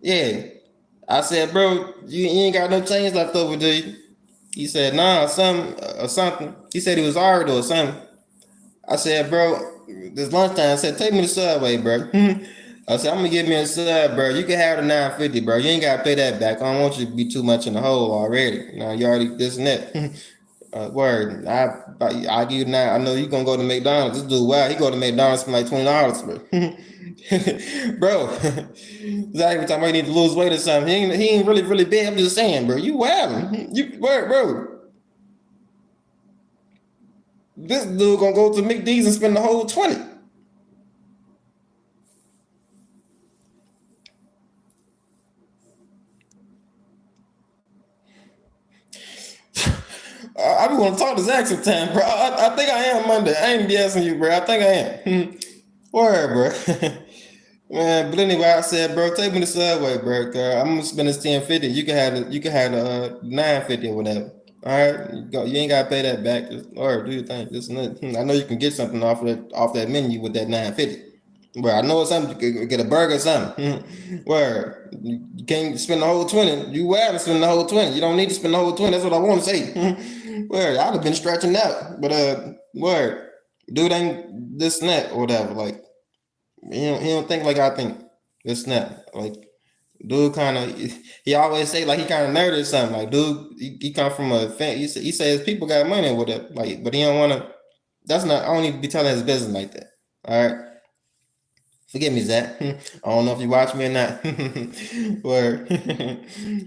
Yeah. I said, bro, you ain't got no change left over, do you? He said, nah, something. He said he was hard or something. I said, bro, this lunchtime, I said, take me to Subway, bro. I said, I'm gonna give me a sub, bro. You can have the $9.50, bro. You ain't gotta pay that back. I don't want you to be too much in the hole already. You know, you already this and that. Word. I give you now. I know you gonna go to McDonald's. This dude, wow, he go to McDonald's for like $20, bro. Bro, every time I need to lose weight or something, he ain't really big. I'm just saying, bro. You wildin'. You word, bro. This dude gonna go to McD's and spend the whole 20. I be want to talk to Zach sometime, bro. I think I am Monday. I ain't BSing you, bro. I think I am. Word, bro. Man, but anyway, I said, bro, take me to Subway, bro. I'm gonna spend this 10.50. You can have the 9.50 or whatever. All right, you ain't gotta pay that back. Or do your thing. I know you can get something off that menu with that 9.50. Well, I know it's something you could get a burger or something. Where you can't spend the whole 20. You would have spend the whole 20. You don't need to spend the whole 20. That's what I want to say. Word, I'd have been stretching out, but word, dude ain't this snap or whatever. Like he don't think like I think. This snap, like dude, kind of he always say like he kind of nerdy or something. Like dude, he come from a fan. He says people got money or whatever. Like, but he don't want to. That's not. I don't need to be telling his business like that. All right. Forgive me, Zach. I don't know if you watch me or not. Word.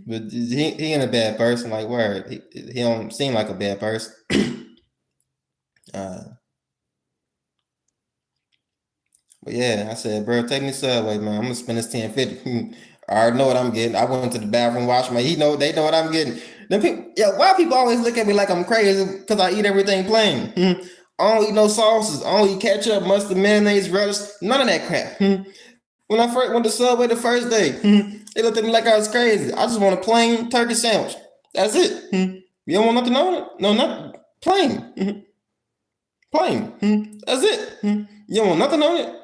But he ain't a bad person. Like, word. He don't seem like a bad person. But yeah, I said, bro, take me to Subway, man. I'm gonna spend this 10.50. I already know what I'm getting. I went to the bathroom, washed my. They know what I'm getting. Then people, yeah, why people always look at me like I'm crazy because I eat everything plain? I don't eat no sauces. I don't eat ketchup, mustard, mayonnaise, relish, none of that crap. When I first went to Subway the first day, they looked at me like I was crazy. I just want a plain turkey sandwich. That's it. You don't want nothing on it? No, not plain. Plain. That's it. You don't want nothing on it?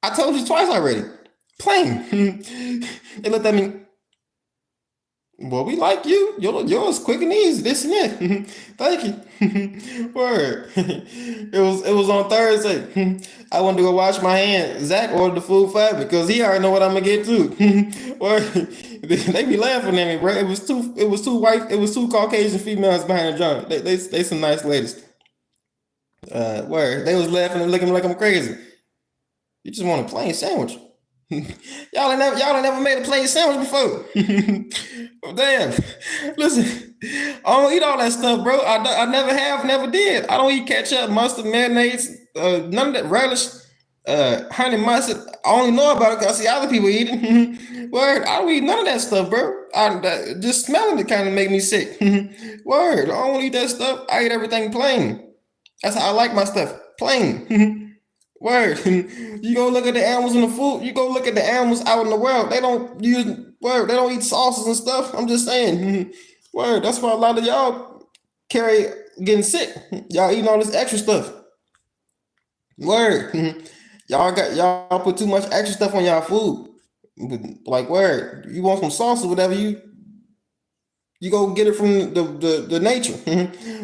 I told you twice already. Plain. They looked at me. Well, we like you. Yours quick and easy. This and that. Thank you. Word. It was on Thursday. I wanted to go wash my hands. Zach ordered the food for me because he already know what I'm gonna get too. Word. They be laughing at me, bro. It was two Caucasian females behind the joint. They some nice ladies. Word. They was laughing and looking like I'm crazy. You just want a plain sandwich. y'all ain't never made a plain sandwich before. Damn. Listen, I don't eat all that stuff, bro. I never did. I don't eat ketchup, mustard, mayonnaise, none of that relish, honey mustard. I only know about it because I see other people eat it. Word, I don't eat none of that stuff, bro. Just smelling it kind of make me sick. Word, I don't eat that stuff. I eat everything plain. That's how I like my stuff, plain. Word. You go look at the animals in the food. You go look at the animals out in the world. They don't use word. They don't eat sauces and stuff. I'm just saying. Word. That's why a lot of y'all getting sick. Y'all eating all this extra stuff. Word. Y'all put too much extra stuff on y'all food. Like word. You want some sauce or whatever, you go get it from the nature.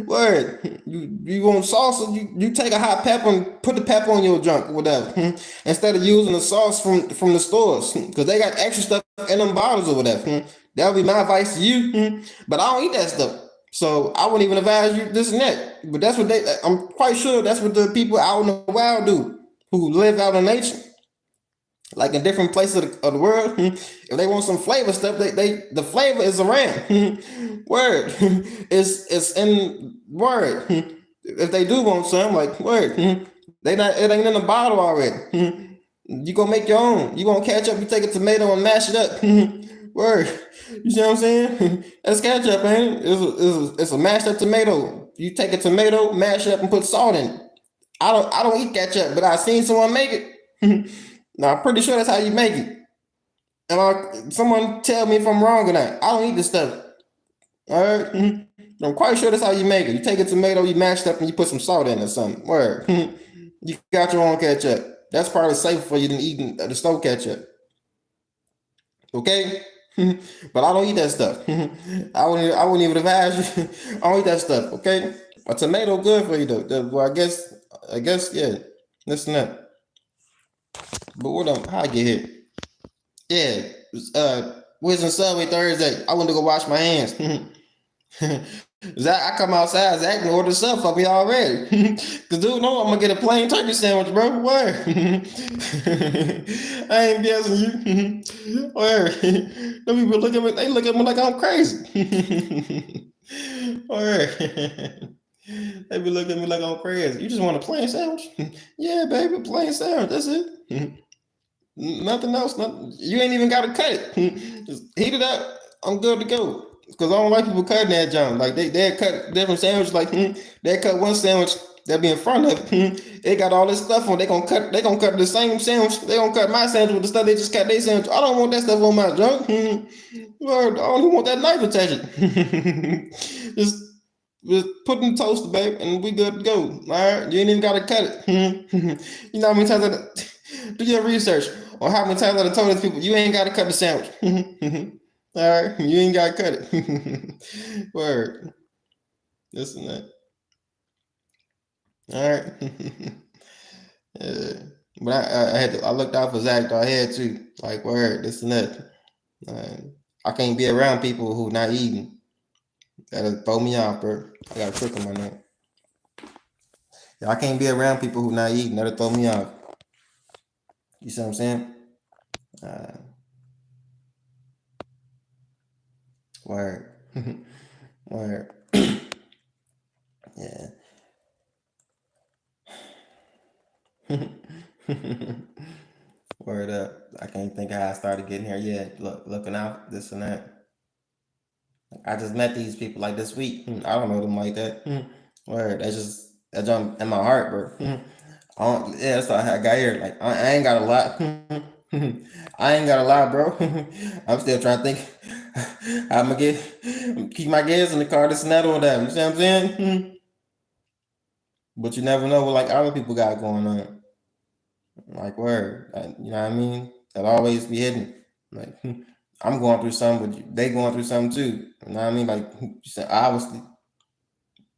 Word. You want salsa, you take a hot pepper and put the pepper on your junk or whatever. Instead of using the sauce from the stores. Because they got extra stuff in them bottles or whatever. That'll be my advice to you. But I don't eat that stuff. So I wouldn't even advise you this and that. But that's what I'm quite sure that's what the people out in the wild do. Who live out in nature. Like in different places of the world, if they want some flavor stuff, the flavor is around. Word, it's in word. If they do want some, like word, it ain't in the bottle already. You go make your own. You want ketchup? You take a tomato and mash it up. Word, you see what I'm saying? That's ketchup, ain't it? It's a mashed up tomato. You take a tomato, mash it up, and put salt in it. I don't eat ketchup, but I seen someone make it. Now, I'm pretty sure that's how you make it. And someone tell me if I'm wrong or not. I don't eat this stuff. All right? I'm quite sure that's how you make it. You take a tomato, you mash it up, and you put some salt in it or something. Word. You got your own ketchup. That's probably safer for you than eating the store ketchup. Okay? But I don't eat that stuff. I wouldn't even advise you. I don't eat that stuff, okay? A tomato good for you, though. Well, I guess, yeah. Listen up. But how I get here? Yeah, was on Subway Thursday. I went to go wash my hands. Zach, I come outside. Zach can order stuff for me already. Cause dude, no, I'm gonna get a plain turkey sandwich, bro. Where? I ain't guessing you. Where? Them people look at me. They look at me like I'm crazy. Where? They be looking at me like I'm crazy. You just want a plain sandwich? Yeah, baby, plain sandwich. That's it. Nothing else. You ain't even got to cut it. Just heat it up. I'm good to go. Because I don't like people cutting that junk. Like they cut different sandwiches. Like they cut one sandwich that be in front of it. They got all this stuff on. They gonna cut the same sandwich. They gonna cut my sandwich with the stuff they just cut their sandwich. I don't want that stuff on my junk. Lord, I only want that knife attached. just just put in the toaster, babe, and we good to go. All right, you ain't even gotta cut it. You know how many times do your research on how many times I told these people you ain't gotta cut the sandwich. All right, you ain't gotta cut it. Word, this and that. All right. Yeah. But I looked out for Zach. Though I had to like word this and that. I can't be around people who not eating. That'll throw me off, bro. I got a trick on my name. Yeah, I can't be around people who not eating. That'll throw me off. You see what I'm saying? Word. Word. Yeah. Word up. I can't think how I started getting here yet. Looking out, this and that. I just met these people like this week. I don't know them like that. Word. That jump in my heart, bro. Yeah, that's how I got here. Like I ain't got a lot. I ain't got a lot, bro. I'm still trying to think how I'm gonna keep my gas in the car, this and that or that. You see what I'm saying? But you never know what like other people got going on. Like word, you know what I mean? That always be hidden. Like I'm going through something, but they going through something too. You know what I mean? Like you said, obviously,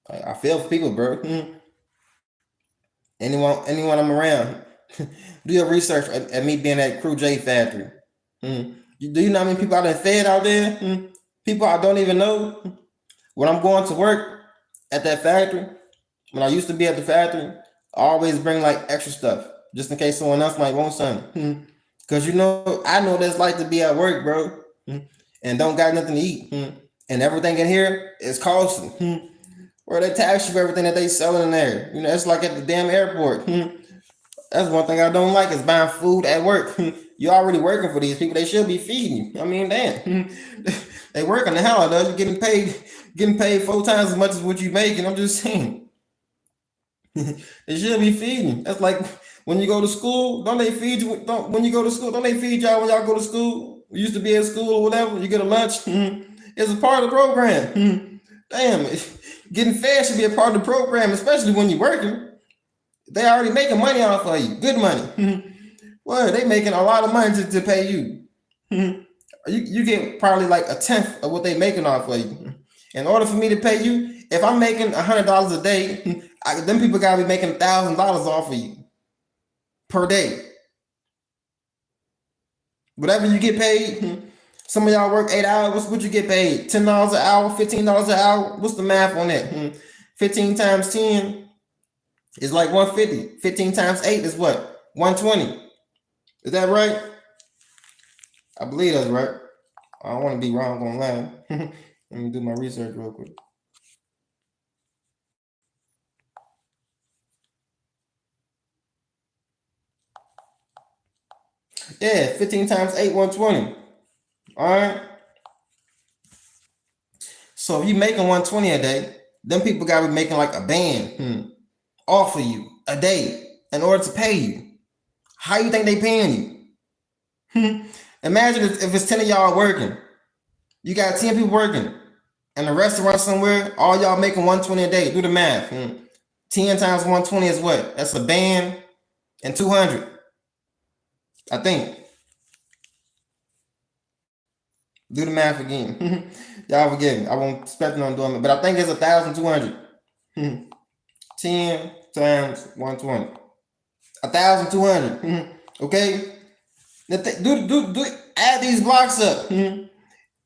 like, I feel for people, bro. Anyone I'm around, do your research at me being at Crew J factory. Do you know how many people I done fed out there? People I don't even know. When I'm going to work at that factory, when I used to be at the factory, I always bring like extra stuff just in case someone else might want something. Cause I know what it's like to be at work, bro, and don't got nothing to eat, and everything in here is costly. Or they tax you for everything that they selling in there. You know, it's like at the damn airport. That's one thing I don't like is buying food at work. You already working for these people. They should be feeding you. I mean, damn. They working the hell out of you, getting paid 4 times as much as what you making. I'm just saying. They should be feeding you. That's like when you go to school, don't they feed you? When you go to school, don't they feed y'all when y'all go to school? We used to be at school or whatever. You get a lunch. It's a part of the program. Damn, getting fed should be a part of the program, especially when you're working. They already making money off of you, good money. Well, they making a lot of money to pay you. You get probably like a tenth of what they making off of you. In order for me to pay you, if I'm making $100 a day, them people gotta be making $1,000 off of you per day. Whatever you get paid, some of y'all work 8 hours. What you get paid? $10 an hour, $15 an hour. What's the math on that? 15 times 10 is like 150. 15 times 8 is what? 120. Is that right? I believe that's right. I don't want to be wrong online. Let me do my research real quick. Yeah, 15 times 8, 120. All right. So if you making 120 a day, them people gotta be making like a band off of you a day in order to pay you. How you think they paying you? Imagine if it's 10 of y'all working. You got 10 people working in a restaurant somewhere, all y'all making 120 a day. Do the math. 10 times 120 is what? That's a band and 200. I think. Do the math again. Y'all forgive me. I won't expect on doing it, but I think it's 1,200. 10 times 120. 1,200. Okay? Do add these blocks up.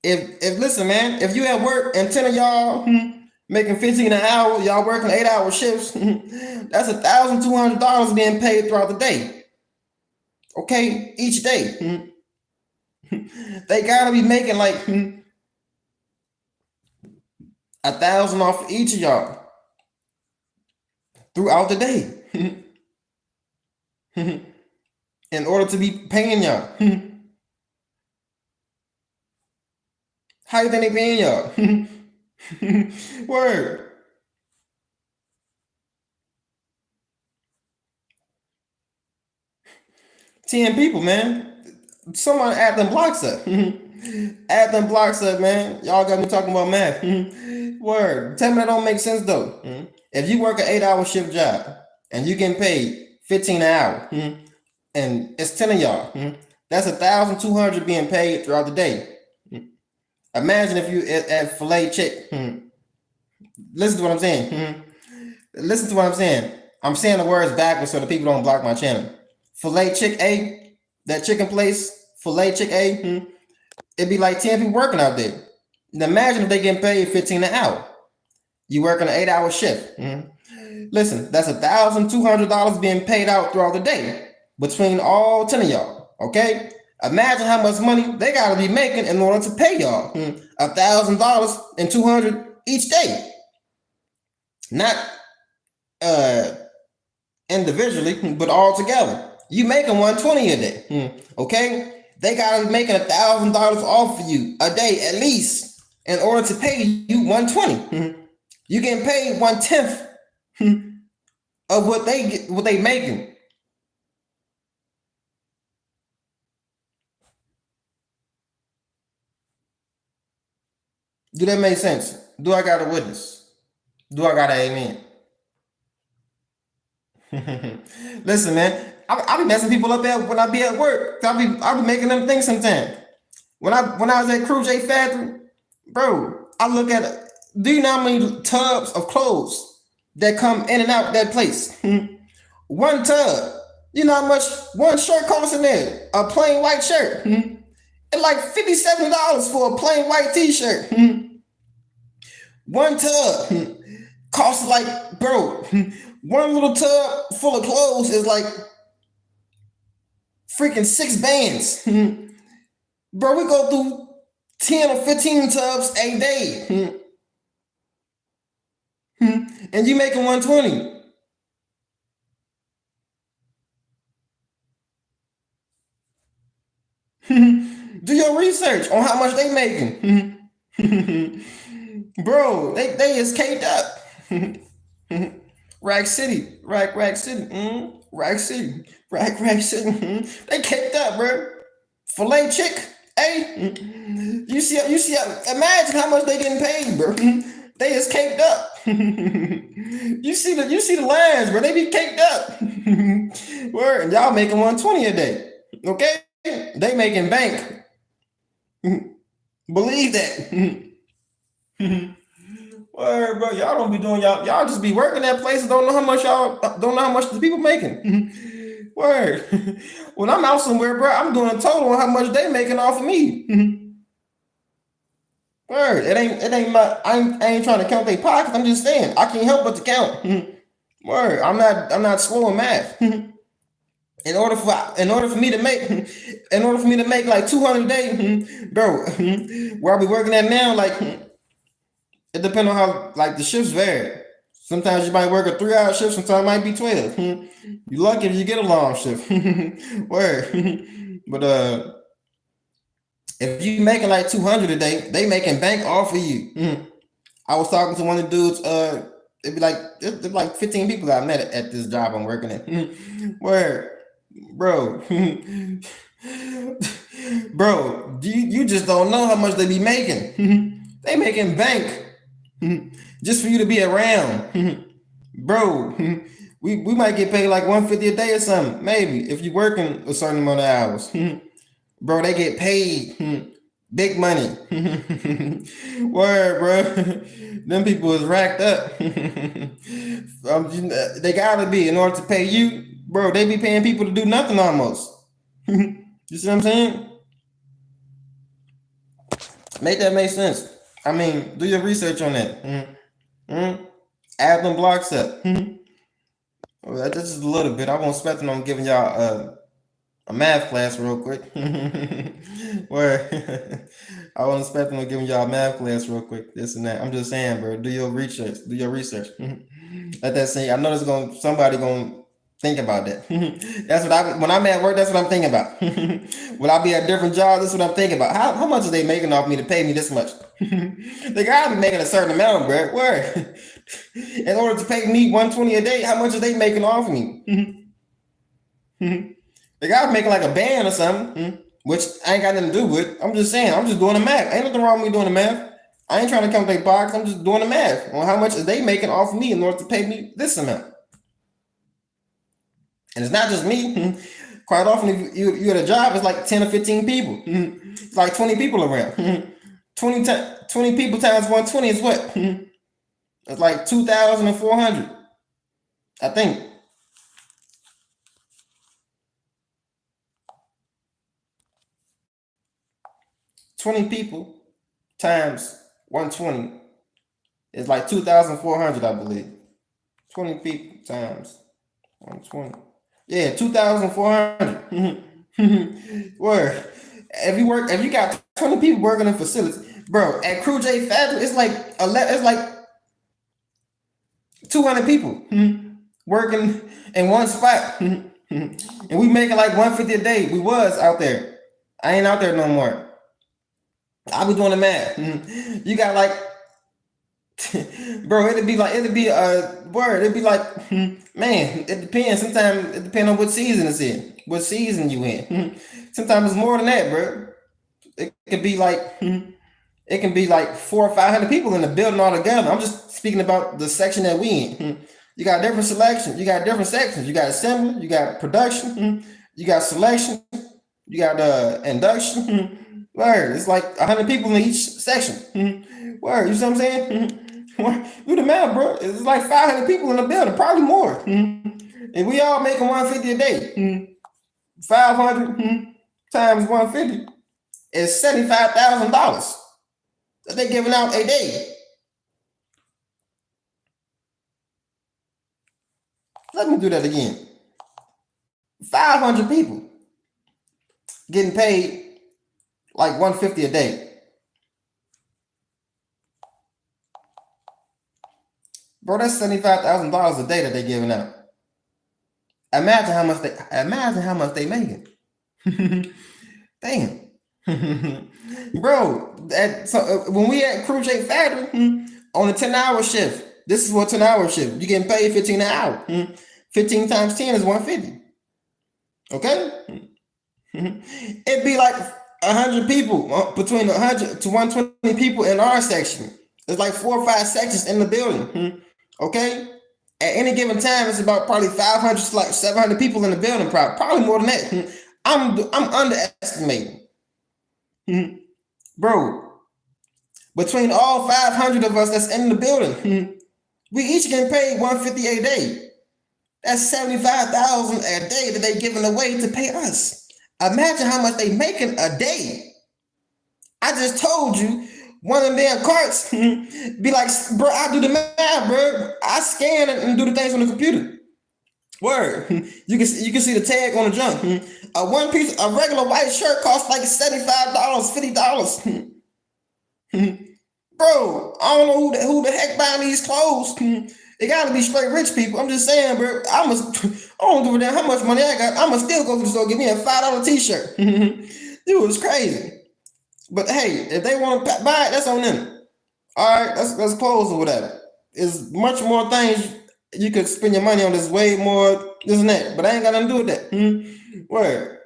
If listen, man, if you at work and 10 of y'all making 15 an hour, y'all working 8-hour shifts, that's $1,200 being paid throughout the day. Okay, each day. They gotta be making like 1,000 off each of y'all throughout the day. In order to be paying y'all. How you think they paying y'all? Word. 10 people, man. Someone add them blocks up. Add them blocks up, man. Y'all got me talking about math. Word. Tell me that don't make sense though. If you work an 8-hour shift job and you getting paid 15 an hour, and it's 10 of y'all, that's 1,200 being paid throughout the day. Imagine if you at filet chick. Listen to what I'm saying. Listen to what I'm saying. I'm saying the words backwards so the people don't block my channel. Filet chick A, that chicken place, filet chick A, it'd be like 10 people working out there. Now imagine if they getting paid 15 an hour. You working an 8-hour shift. Listen, that's $1,200 being paid out throughout the day between all 10 of y'all. Okay? Imagine how much money they gotta be making in order to pay y'all $1,000 and $200 each day. Not individually, but all together. You making $120 a day. Okay? They gotta be making $1,000 off of you a day at least in order to pay you $120. You getting paid 1/10 of what they making. Do that make sense? Do I got a witness? Do I got an amen? Listen, man, I be messing people up at when I be at work. I be making them think sometimes. When I was at Crew J Factory, bro, I look at it. Do you know how many tubs of clothes that come in and out that place? One tub. You know how much one shirt costs in there? A plain white shirt. It's like $57 for a plain white t-shirt. One tub costs like, bro, one little tub full of clothes is like freaking 6 bands. Bro, we go through 10 or 15 tubs a day. And you making 120. Do your research on how much they making. Bro, they is caked up. Rack City, Rack City, Rack City, Rack City. They caked up, bro. Filet chick, hey. You see, imagine how much they getting paid, bro. They is caked up. you see the lines, bro. They be caked up. Word, and y'all making 120 a day. Okay? They making bank. Believe that. Word, bro. Y'all don't be doing y'all just be working at places, don't know how much the people making. Word. When I'm out somewhere, bro, I'm doing a total on how much they making off of me. Word. It ain't my I ain't trying to count their pockets. I'm just saying I can't help but to count. Word. I'm not slow in math. In order for me to make like 200 a day, bro, where I be working at now, like it depends on how like the shifts vary. Sometimes you might work a 3-hour shift, sometimes it might be 12. You lucky if you get a long shift. Word. But if you making like 200 a day, they making bank off of you. I was talking to one of the dudes, it'd be like 15 people that I met at this job I'm working at. Where, bro, bro, you just don't know how much they be making. They making bank just for you to be around. Bro, we might get paid like $150 a day or something, maybe, if you're working a certain amount of hours. Bro, they get paid big money. Word, bro. Them people is racked up. They gotta be in order to pay you, bro. They be paying people to do nothing almost. You see what I'm saying? Make that make sense. I mean, do your research on that. Add them blocks up. Well, that's just a little bit. I won't spend on giving y'all a math class real quick. Where I wasn't expecting on giving y'all a math class real quick. This and that. I'm just saying, bro. Do your research. Let that say. I know there's somebody gonna Think about that. That's what when I'm at work, that's what I'm thinking about. When I be at different jobs, that's what I'm thinking about. How much are they making off me to pay me this much? They gotta be making a certain amount, bro. Where? In order to pay me 120 a day, how much are they making off me? They gotta make like a band or something, which I ain't got nothing to do with. I'm just saying, I'm just doing the math. Ain't nothing wrong with me doing the math. I ain't trying to come to their pockets. I'm just doing the math on how much are they making off of me in order to pay me this amount. And it's not just me. Quite often, if you at a job, it's like 10 or 15 people. It's like 20 people around. 20 people times 120 is what? It's like 2,400, I think. 20 people times 120 is like 2,400, I believe. 20 people times 120. Yeah, 2,400. Word. If you got 20 people working in facilities, bro, at Crew J Factory, it's like 200 people working in one spot. And we making like 150 a day. We was out there. I ain't out there no more. I was doing the math. You got like, bro, it'd be a word. It'd be like, man, it depends. Sometimes it depends on what season it's in, what season you in. Sometimes it's more than that, bro. It can be like 400 or 500 people in the building all together. I'm just speaking about the section that we in. You got different selections. You got different sections. You got assembly. You got production. You got selection. You got induction. Word. It's like 100 people in each section. Word. You see what I'm saying? Do the math, bro. It's like 500 people in the building, probably more. And we all making 150 a day. 500 times 150 is $75,000 that they giving out a day. Let me do that again. 500 people getting paid like 150 a day. Bro, that's $75,000 a day that they giving out. Imagine how much they making. Damn. Bro, when we at Crew J Factory on a 10-hour shift, this is what 10-hour shift. You getting paid 15 an hour. 15 times 10 is 150. Okay? It'd be like 100 people, between 100 to 120 people in our section. There's like 4 or 5 sections in the building. Okay? At any given time, it's about probably 500 to like 700 people in the building. Probably more than that. I'm underestimating. Bro, between all 500 of us that's in the building, we each getting paid 150 a day. That's 75,000 a day that they giving away to pay us. Imagine how much they making a day. I just told you one of them damn carts be like, bro, I do the math, bro. I scan it and do the things on the computer. Word. You can see the tag on the junk. A regular white shirt costs like $75, $50. Bro, I don't know who the heck buying these clothes. It gotta be straight rich people. I'm just saying, bro. I don't give a damn how much money I got. I'ma still go to the store and get me a $5 t-shirt. It was crazy. But hey, if they want to buy it, that's on them. All right, that's clothes or whatever. It's much more things you could spend your money on. There's way more this and that, but I ain't got nothing to do with that. Word.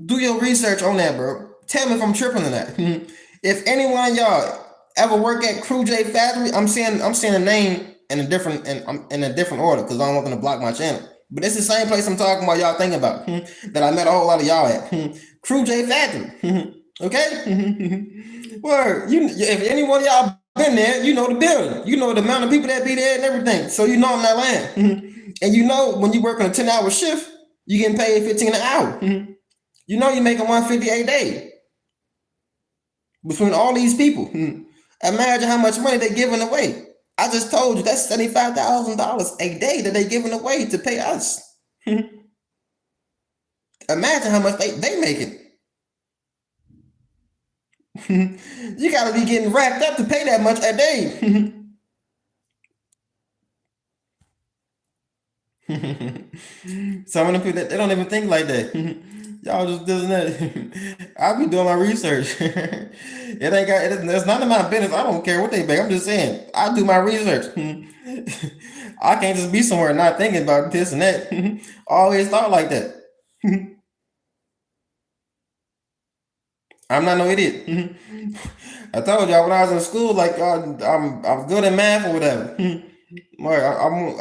Do your research on that, bro. Tell me if I'm tripping on that. If any one of y'all ever work at Crew J Factory, I'm saying a name in a different order because I don't want them to block my channel. But it's the same place I'm talking about. Y'all thinking about that I met a whole lot of y'all at Crew J Factory. Okay. Word. If any one of y'all been there, you know the building. You know the amount of people that be there and everything. So you know I'm not lying. And you know when you work on a 10-hour shift, you getting paid 15 an hour. You know you're making 150 a day. Between all these people. Imagine how much money they're giving away. I just told you that's $75,000 a day that they're giving away to pay us. Imagine how much they making. You gotta be getting racked up to pay that much a day. Some of the people that they don't even think like that. Y'all just doing that. I be doing my research. It's none of my business. I don't care what they make. I'm just saying. I do my research. I can't just be somewhere not thinking about this and that. I always thought like that. I'm not no idiot. I told y'all when I was in school, like I was good at math or whatever. Well,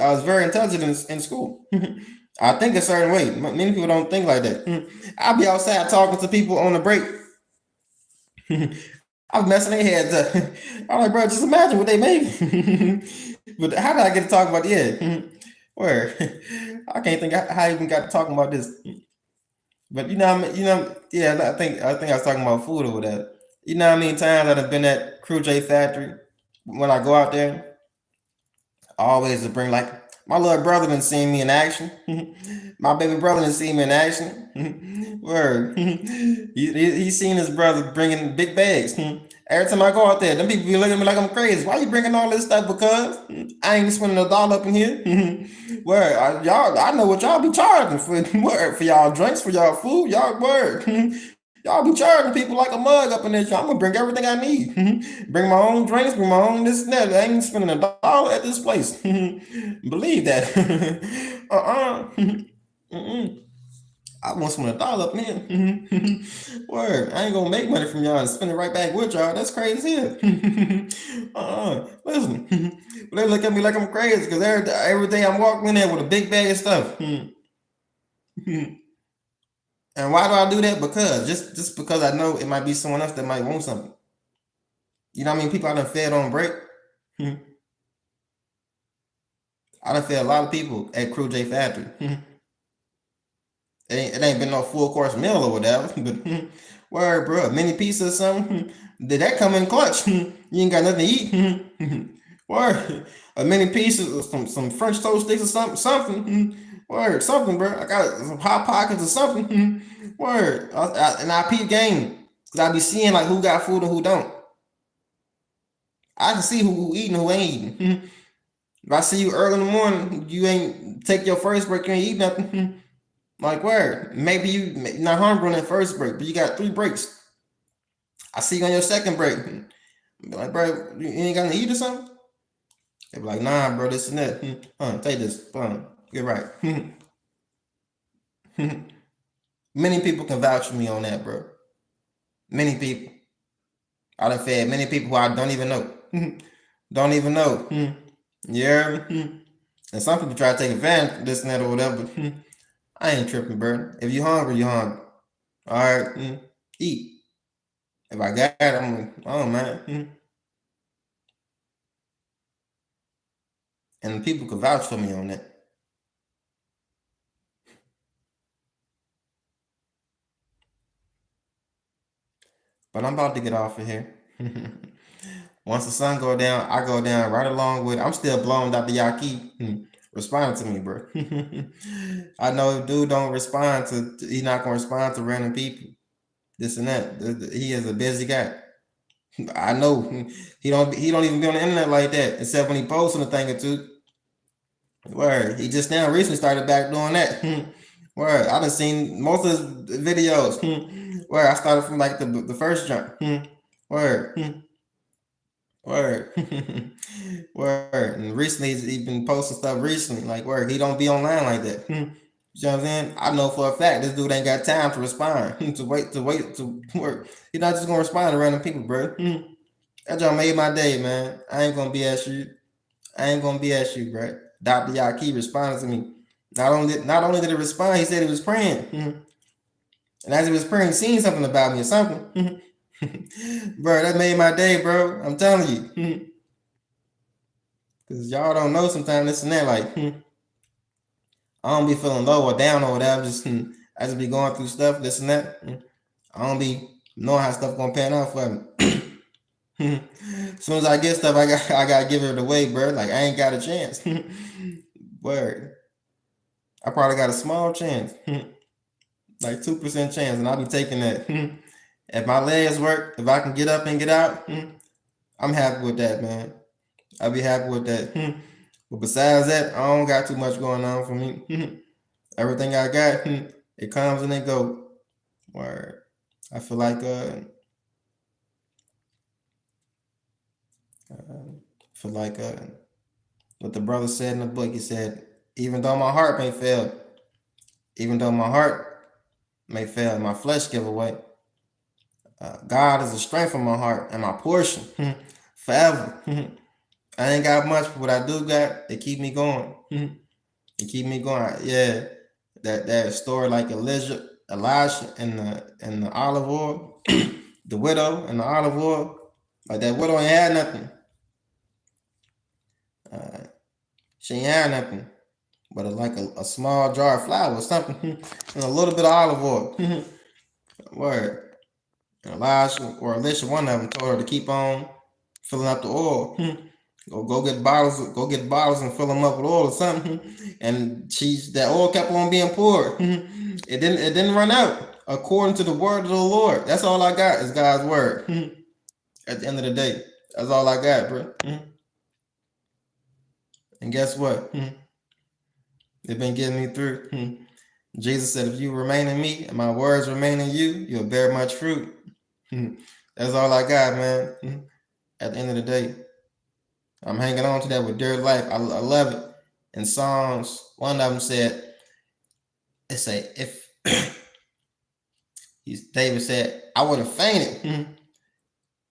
I was very intelligent in school. I think a certain way. Many people don't think like that. I'll be outside talking to people on the break. I was messing their heads up. I'm like, bro, just imagine what they made. But how did I get to talk about where? I can't think how I even got to talking about this. But yeah, I think I was talking about food or whatever. You know how many times I've been at Crew J Factory when I go out there, always to bring like my little brother done seen me in action. My baby brother done seen me in action. Word. He seen his brother bringing big bags. Every time I go out there, them people be looking at me like I'm crazy. Why you bringing all this stuff? Because I ain't spending a dollar up in here. Word, y'all, I know what y'all be charging for. Word, for y'all drinks, for y'all food, y'all word. Y'all be charging people like a mug up in there. I'm gonna bring everything I need. Bring my own drinks, bring my own this and that. I ain't spending a dollar at this place. Believe that. Mm-mm. I want spend a dollar up in here. Word. I ain't gonna make money from y'all and spend it right back with y'all. That's crazy. Listen. They look at me like I'm crazy because every day I'm walking in there with a big bag of stuff. And why do I do that? Because just because I know it might be someone else that might want something. You know what I mean? People I done fed on break. I done fed a lot of people at Crew J Factory. It ain't been no full course meal or whatever, but word, bro, mini pizza or something. Did that come in clutch? You ain't got nothing to eat. Word, a mini pizza or some French toast sticks or something. Word, something, bro. I got some hot pockets or something. Word, and I peep game because I be seeing like who got food and who don't. I can see who eating and who ain't eating. If I see you early in the morning, you ain't take your first break, you ain't eat nothing. Like where? Maybe you not hungry on that first break, but you got 3 breaks. I see you on your second break. Be like, bro, you ain't got to eat or something? They be like, nah, bro, this and that. Take this. Get right. Many people can vouch for me on that, bro. Many people. I done fed many people who I don't even know. Don't even know. Yeah. And some people try to take advantage of this and that or whatever. But I ain't tripping, bro. If you hungry, you hungry. All right, eat. If I got it, I'm like, oh man. And people could vouch for me on that. But I'm about to get off of here. Once the sun go down, I go down right along with. I'm still blowing out the Yaki. Respond to me, bro. I know if dude don't respond to, he's not gonna respond to random people. This and that. He is a busy guy. I know he don't even be on the internet like that, except when he posts on a thing or two. Word. He just now recently started back doing that. Word. I done seen most of his videos. Word. I started from like the first jump. Word. Word. Word. And recently he's been posting stuff recently. Like word. He don't be online like that. You know what I'm saying? I know for a fact this dude ain't got time to respond. to work. He not just gonna respond to random people, bro. That just made my day, man. I ain't gonna BS you. I ain't gonna BS you, bro. Dr. Yaki responded to me. Not only did he respond, he said he was praying. And as he was praying, he seen something about me or something. Bro, that made my day, bro. I'm telling you. Because y'all don't know sometimes this and that. Like, I don't be feeling low or down or whatever. I just be going through stuff, this and that. I don't be knowing how stuff gonna pan out for me. As soon as I get stuff, I gotta give it away, bro. Like I ain't got a chance. Word. I probably got a small chance. Like 2% chance, and I'll be taking that. If my legs work, if I can get up and get out, I'm happy with that, man. I'll be happy with that. But besides that, I don't got too much going on for me. Everything I got, it comes and it go. Word. I feel like what the brother said in the book. He said, even though my heart may fail, even though my heart may fail and my flesh give away, God is the strength of my heart and my portion forever. I ain't got much, but what I do got, they keep me going. They keep me going. Yeah, that story like Elijah and the olive oil, the widow and the olive oil. Like that widow ain't had nothing. She ain't had nothing, but like a small jar of flour or something, and a little bit of olive oil. Word. Elijah or Elisha, one of them told her to keep on filling up the oil. Go get bottles and fill them up with oil or something. And that oil kept on being poured. It didn't run out according to the word of the Lord. That's all I got is God's word. At the end of the day, that's all I got, bro. And guess what? They've been getting me through. Jesus said, if you remain in me and my words remain in you, you'll bear much fruit. That's all I got, man. At the end of the day, I'm hanging on to that with dear life. I love it. In Psalms, one of them said, David said, I would have fainted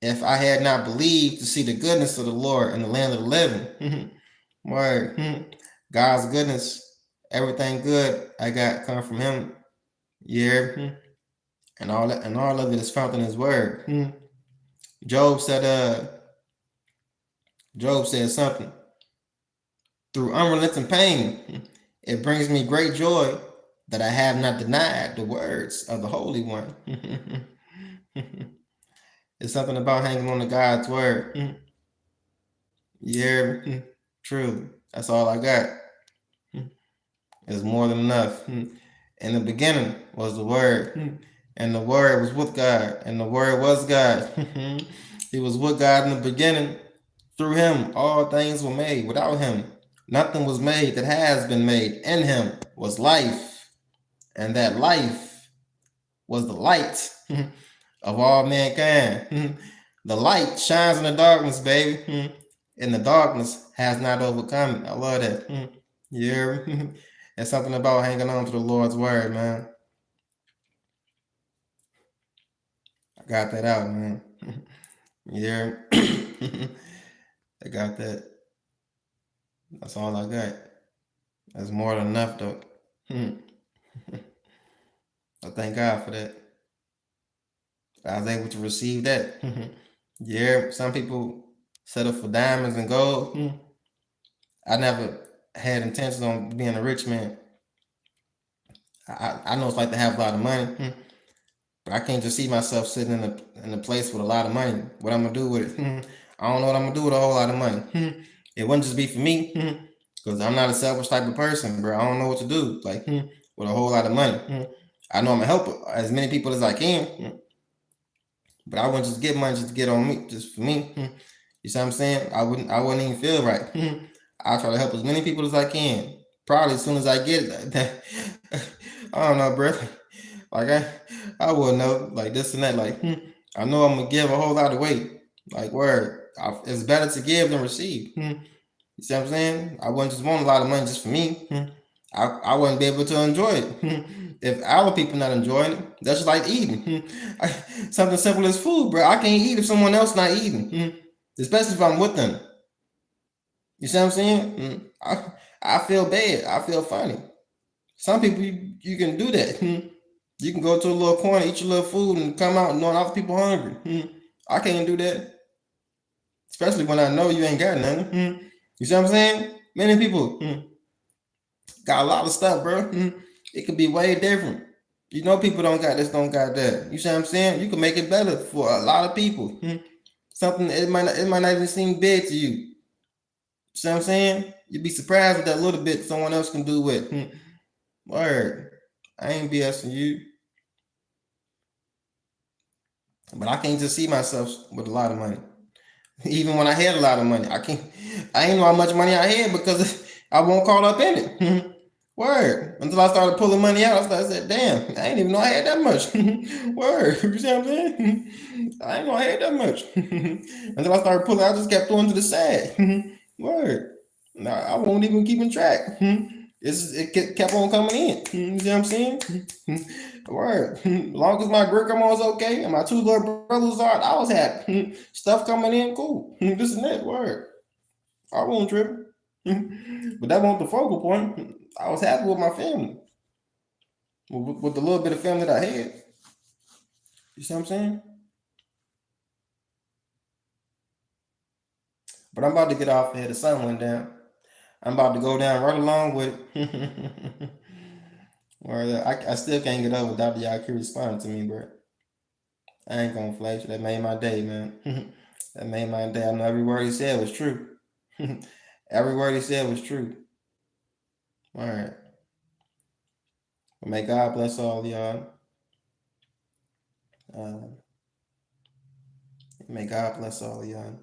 if I had not believed to see the goodness of the Lord in the land of the living. Word. God's goodness, everything good I got come from him. Yeah. And all of it is found in his word. Job said something. Through unrelenting pain, it brings me great joy that I have not denied the words of the Holy One. It's something about hanging on to God's word. Yeah, truly. That's all I got. It's more than enough. In the beginning was the word, and the word was with God, and the word was God. He was with God in the beginning. Through him, all things were made. Without him, nothing was made that has been made. In him was life, and that life was the light of all mankind. The light shines in the darkness, baby, and the darkness has not overcome it. I love that. Yeah, it's something about hanging on to the Lord's word, man. I got that out, man. Yeah, I got that. That's all I got. That's more than enough, though. I thank God for that. I was able to receive that. Yeah, some people settle for diamonds and gold. I never had intentions on being a rich man. I know it's like to have a lot of money, but I can't just see myself sitting in a place with a lot of money. What I'm gonna do with it? I don't know what I'm gonna do with a whole lot of money. It wouldn't just be for me, because I'm not a selfish type of person, bro. I don't know what to do like with a whole lot of money. I know I'm gonna help as many people as I can, but I wouldn't just get money just to get on me, just for me. You see what I'm saying? I wouldn't even feel right. I try to help as many people as I can. Probably as soon as I get it. I don't know, bro. Like I wouldn't know, like this and that. Like I know I'm gonna give a whole lot of weight. Like word, it's better to give than receive. You see what I'm saying? I wouldn't just want a lot of money just for me. I wouldn't be able to enjoy it. If our people not enjoying it, that's just like eating. Something simple as food, bro. I can't eat if someone else not eating, especially if I'm with them. You see what I'm saying? I feel bad. I feel funny. Some people you can do that. You can go to a little corner, eat your little food, and come out knowing other people hungry. I can't do that, especially when I know you ain't got nothing. You see what I'm saying? Many people got a lot of stuff, bro. It could be way different. You know, people don't got this, don't got that. You see what I'm saying? You can make it better for a lot of people. Something it might not even seem big to you. You see what I'm saying? You'd be surprised with that little bit someone else can do with. Word. I ain't BSing you. But I can't just see myself with a lot of money. Even when I had a lot of money, I ain't know how much money I had because I won't caught up in it. Word. Until I started pulling money out, I said, damn, I didn't even know I had that much. Word. You see what I'm saying? I didn't know I had that much. Until I started pulling, I just kept throwing to the side. Word. Nah, I won't even keeping track. Kept on coming in. You see what I'm saying? Word. As long as my great grandma was okay and my two little brothers are, I was happy. Stuff coming in, cool. This and that. Word. I won't trip. But that wasn't the focal point. I was happy with my family, with the little bit of family that I had. You see what I'm saying? But I'm about to get off here. The sun went down. I'm about to go down right along with it. Or I still can't get over Dr. Yaki responding to me, bro. I ain't gonna flash you. That made my day, man. That made my day. I know every word he said was true. Every word he said was true. All right. Well, may God bless all y'all. Uh, may God bless all y'all.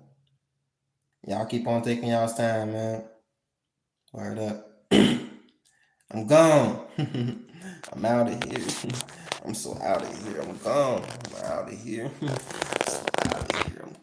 Y'all keep on taking y'all's time, man. Word up. I'm gone. I'm out of here. I'm so out of here. I'm gone. I'm out of here. So out of here. I'm gone.